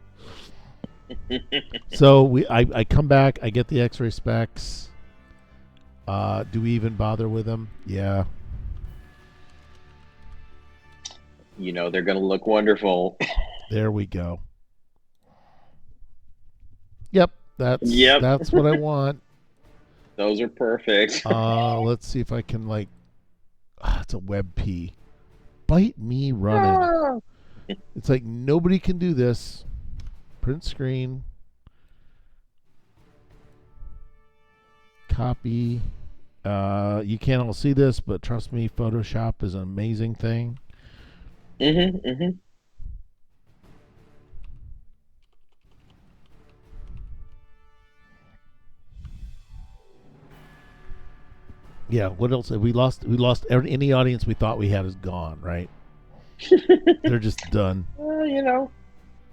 So I come back, I get the X-ray specs. Do we even bother with them? Yeah. You know, they're going to look wonderful. There we go. Yep, that's what I want. Those are perfect. Let's see if I can, like, it's a web P. Bite me running. It's like nobody can do this. Print screen. Copy. You can't all see this, but trust me, Photoshop is an amazing thing. Mm-hmm. Yeah, what else? We lost any audience we thought we had is gone, right? They're just done. You know,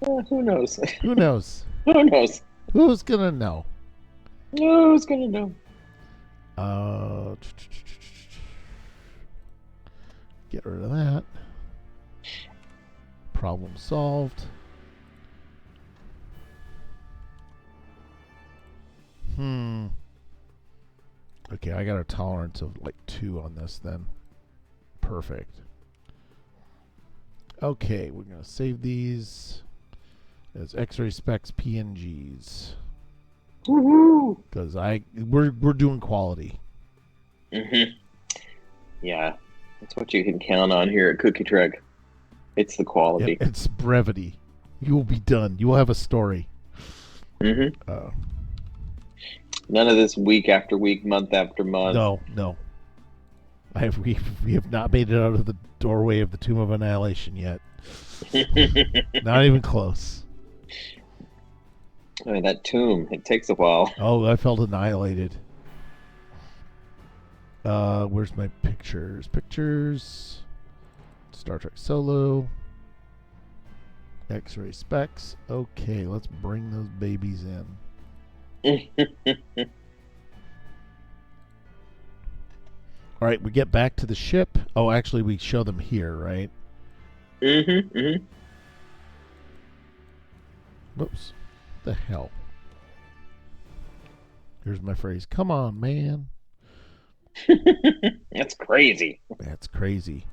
who knows? Who knows? Who knows? Who's gonna know? Who's gonna know? Get rid of that. Problem solved. Okay, I got a tolerance of like 2 on this then. Perfect. Okay, we're going to save these as X-ray specs PNGs. Woohoo! Because we're doing quality. Mm-hmm. Yeah, that's what you can count on here at Cookie Trek. It's the quality. It's brevity. You will be done. You will have a story. Mm-hmm. None of this week after week, month after month. No. We have not made it out of the doorway of the Tomb of Annihilation yet. Not even close. I mean, that tomb, it takes a while. Oh, I felt annihilated. Where's my pictures? Pictures. Star Trek Solo. X-ray specs. Okay, let's bring those babies in. All right, we get back to the ship. Oh, actually, we show them here, right? Mm-hmm. Whoops. What the hell? Here's my phrase. Come on, man. That's crazy. That's crazy.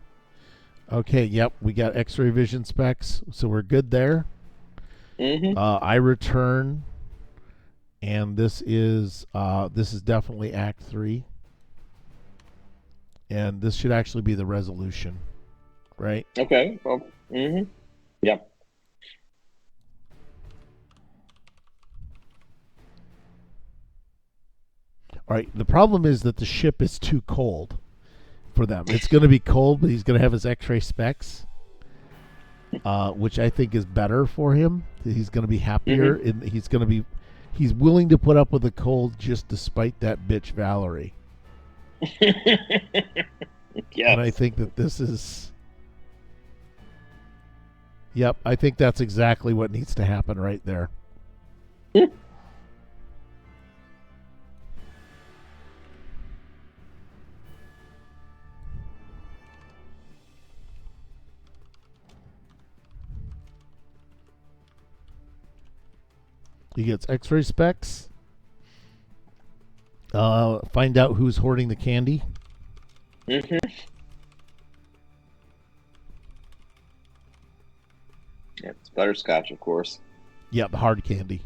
Okay, yep, we got X-ray vision specs, so we're good there. Mm-hmm. I return, and this is definitely Act 3. And this should actually be the resolution, right? Okay. Well, mm-hmm. Yep. All right. The problem is that the ship is too cold for them. It's going to be cold, but he's going to have his X-ray specs, which I think is better for him. He's going to be happier, and he's willing to put up with the cold just despite that bitch Valerie. Yes. And I think that this is. Yep, I think that's exactly what needs to happen right there. He gets X-ray specs. Find out who's hoarding the candy. Mm-hmm. Yep, it's butterscotch, of course. Yeah, the hard candy.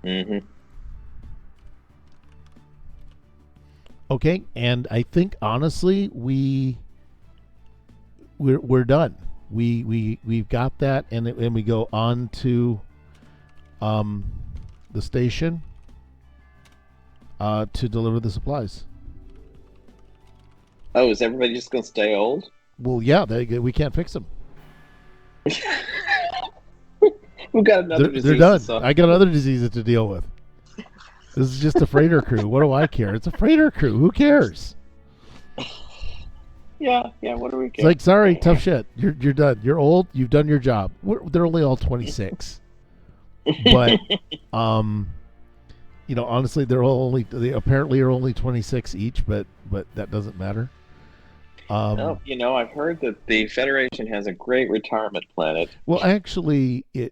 Mm-hmm. Okay, and I think honestly we're done. We've got that, and we go on to the station to deliver the supplies. Oh, is everybody just gonna stay old? Well, yeah, we can't fix them. We've got another disease. They're done. I got other diseases to deal with. This is just a freighter crew. What do I care? It's a freighter crew. Who cares? Yeah. What do we care? It's like, sorry, tough shit. You're done. You're old. You've done your job. They're only all 26. But honestly, they apparently are only 26 each, but that doesn't matter. I've heard that the Federation has a great retirement planet. Well, actually, if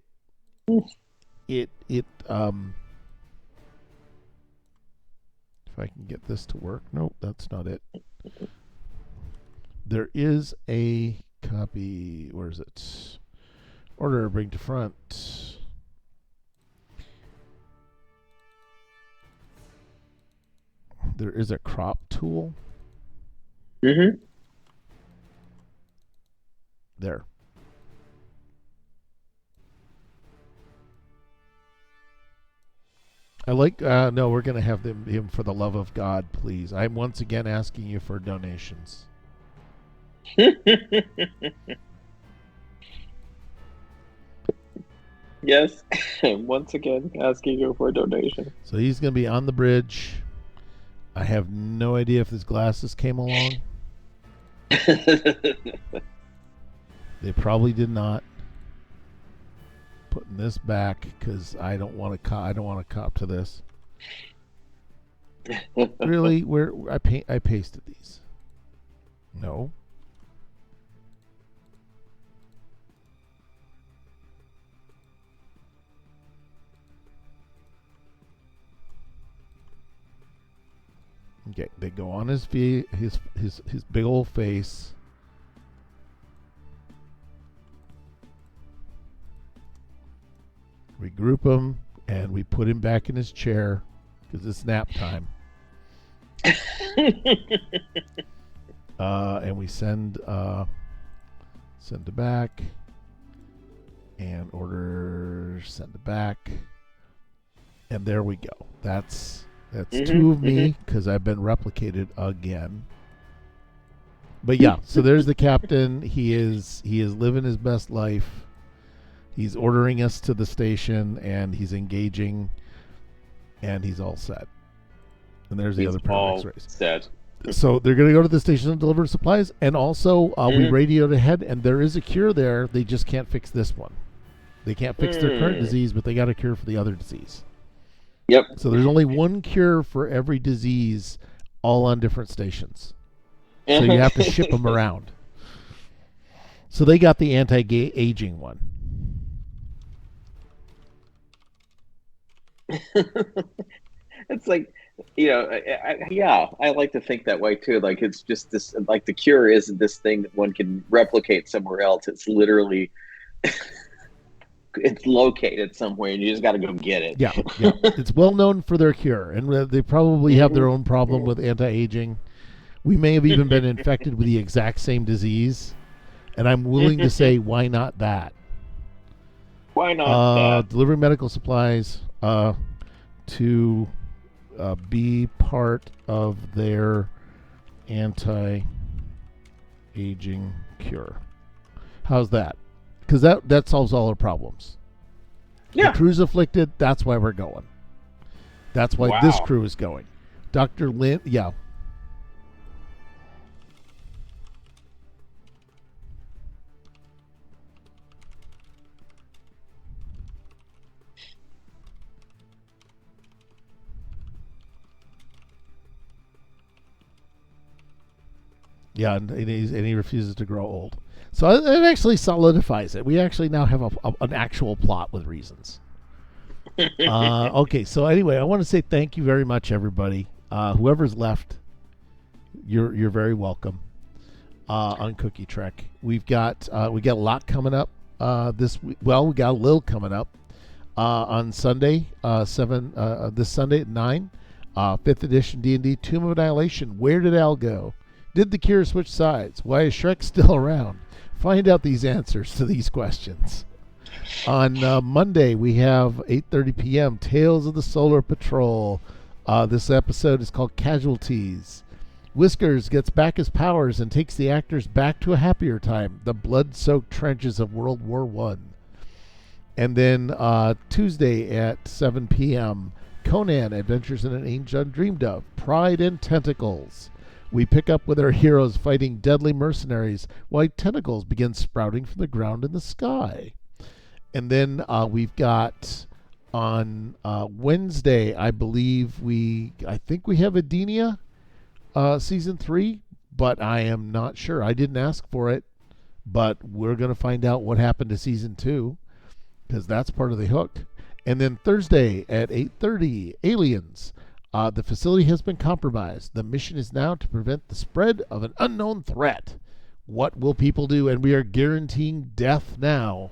I can get this to work. Nope, that's not it. There is a copy. Where is it? Order, bring to front. There is a crop tool. Mm-hmm. There. I like, no, we're going to have him for the love of God, please. I'm once again asking you for donations. Yes, once again asking you for a donation. So he's going to be on the bridge. I have no idea if his glasses came along. They probably did not. Putting this back because I don't want to cop to this. Really? I pasted these. No. Okay, they go on his big old face. We group him and we put him back in his chair because it's nap time. And we send it back, and order send it back, and there we go. That's two of me because I've been replicated again. But yeah, so there's the captain. He is living his best life. He's ordering us to the station, and he's engaging, and he's all set. And there's the other paramedics race. Set. So they're going to go to the station and deliver supplies, and also we radioed ahead, and there is a cure there. They just can't fix this one. They can't fix their current disease, but they got a cure for the other disease. Yep. So there's only one cure for every disease, all on different stations. So you have to ship them around. So they got the anti-aging one. It's like, I like to think that way too. Like, it's just this, like, the cure isn't this thing that one can replicate somewhere else. It's literally, it's located somewhere, and you just got to go get it. Yeah. It's well known for their cure, and they probably have their own problem with anti-aging. We may have even been infected with the exact same disease, and I'm willing to say, why not that? Why not that? Delivering medical supplies to be part of their anti-aging cure. How's that? Because that solves all our problems. Yeah. The crew's afflicted. That's why we're going. That's why this crew is going. Dr. Lynn, yeah. Yeah, and he refuses to grow old. So it actually solidifies it. We actually now have an actual plot with reasons. Okay, so anyway, I want to say thank you very much, everybody. Whoever's left, you're very welcome on Cookie Trek. We got a lot coming up this week. Well, we got a little coming up on Sunday, this Sunday at 9, 5th edition D&D Tomb of Annihilation. Where did Al go? Did the Cure switch sides? Why is Shrek still around? Find out these answers to these questions. On Monday, we have 8:30 p.m. Tales of the Solar Patrol. This episode is called Casualties. Whiskers gets back his powers and takes the actors back to a happier time, the blood-soaked trenches of World War I. And then Tuesday at 7 p.m., Conan, Adventures in an Age Undreamed Of, Pride and Tentacles. We pick up with our heroes fighting deadly mercenaries while tentacles begin sprouting from the ground in the sky. And then we've got on Wednesday, I think we have Adenia season 3, but I am not sure. I didn't ask for it, but we're going to find out what happened to season 2 because that's part of the hook. And then Thursday at 8:30, Aliens. The facility has been compromised. The mission is now to prevent the spread of an unknown threat. What will people do? And we are guaranteeing death now.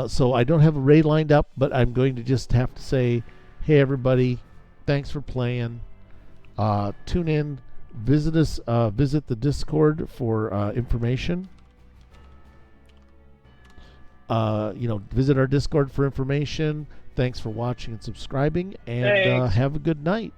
So I don't have a raid lined up, but I'm going to just have to say, hey, everybody, thanks for playing. Tune in. Visit us. Visit the Discord for information. Visit our Discord for information. Thanks for watching and subscribing, and have a good night.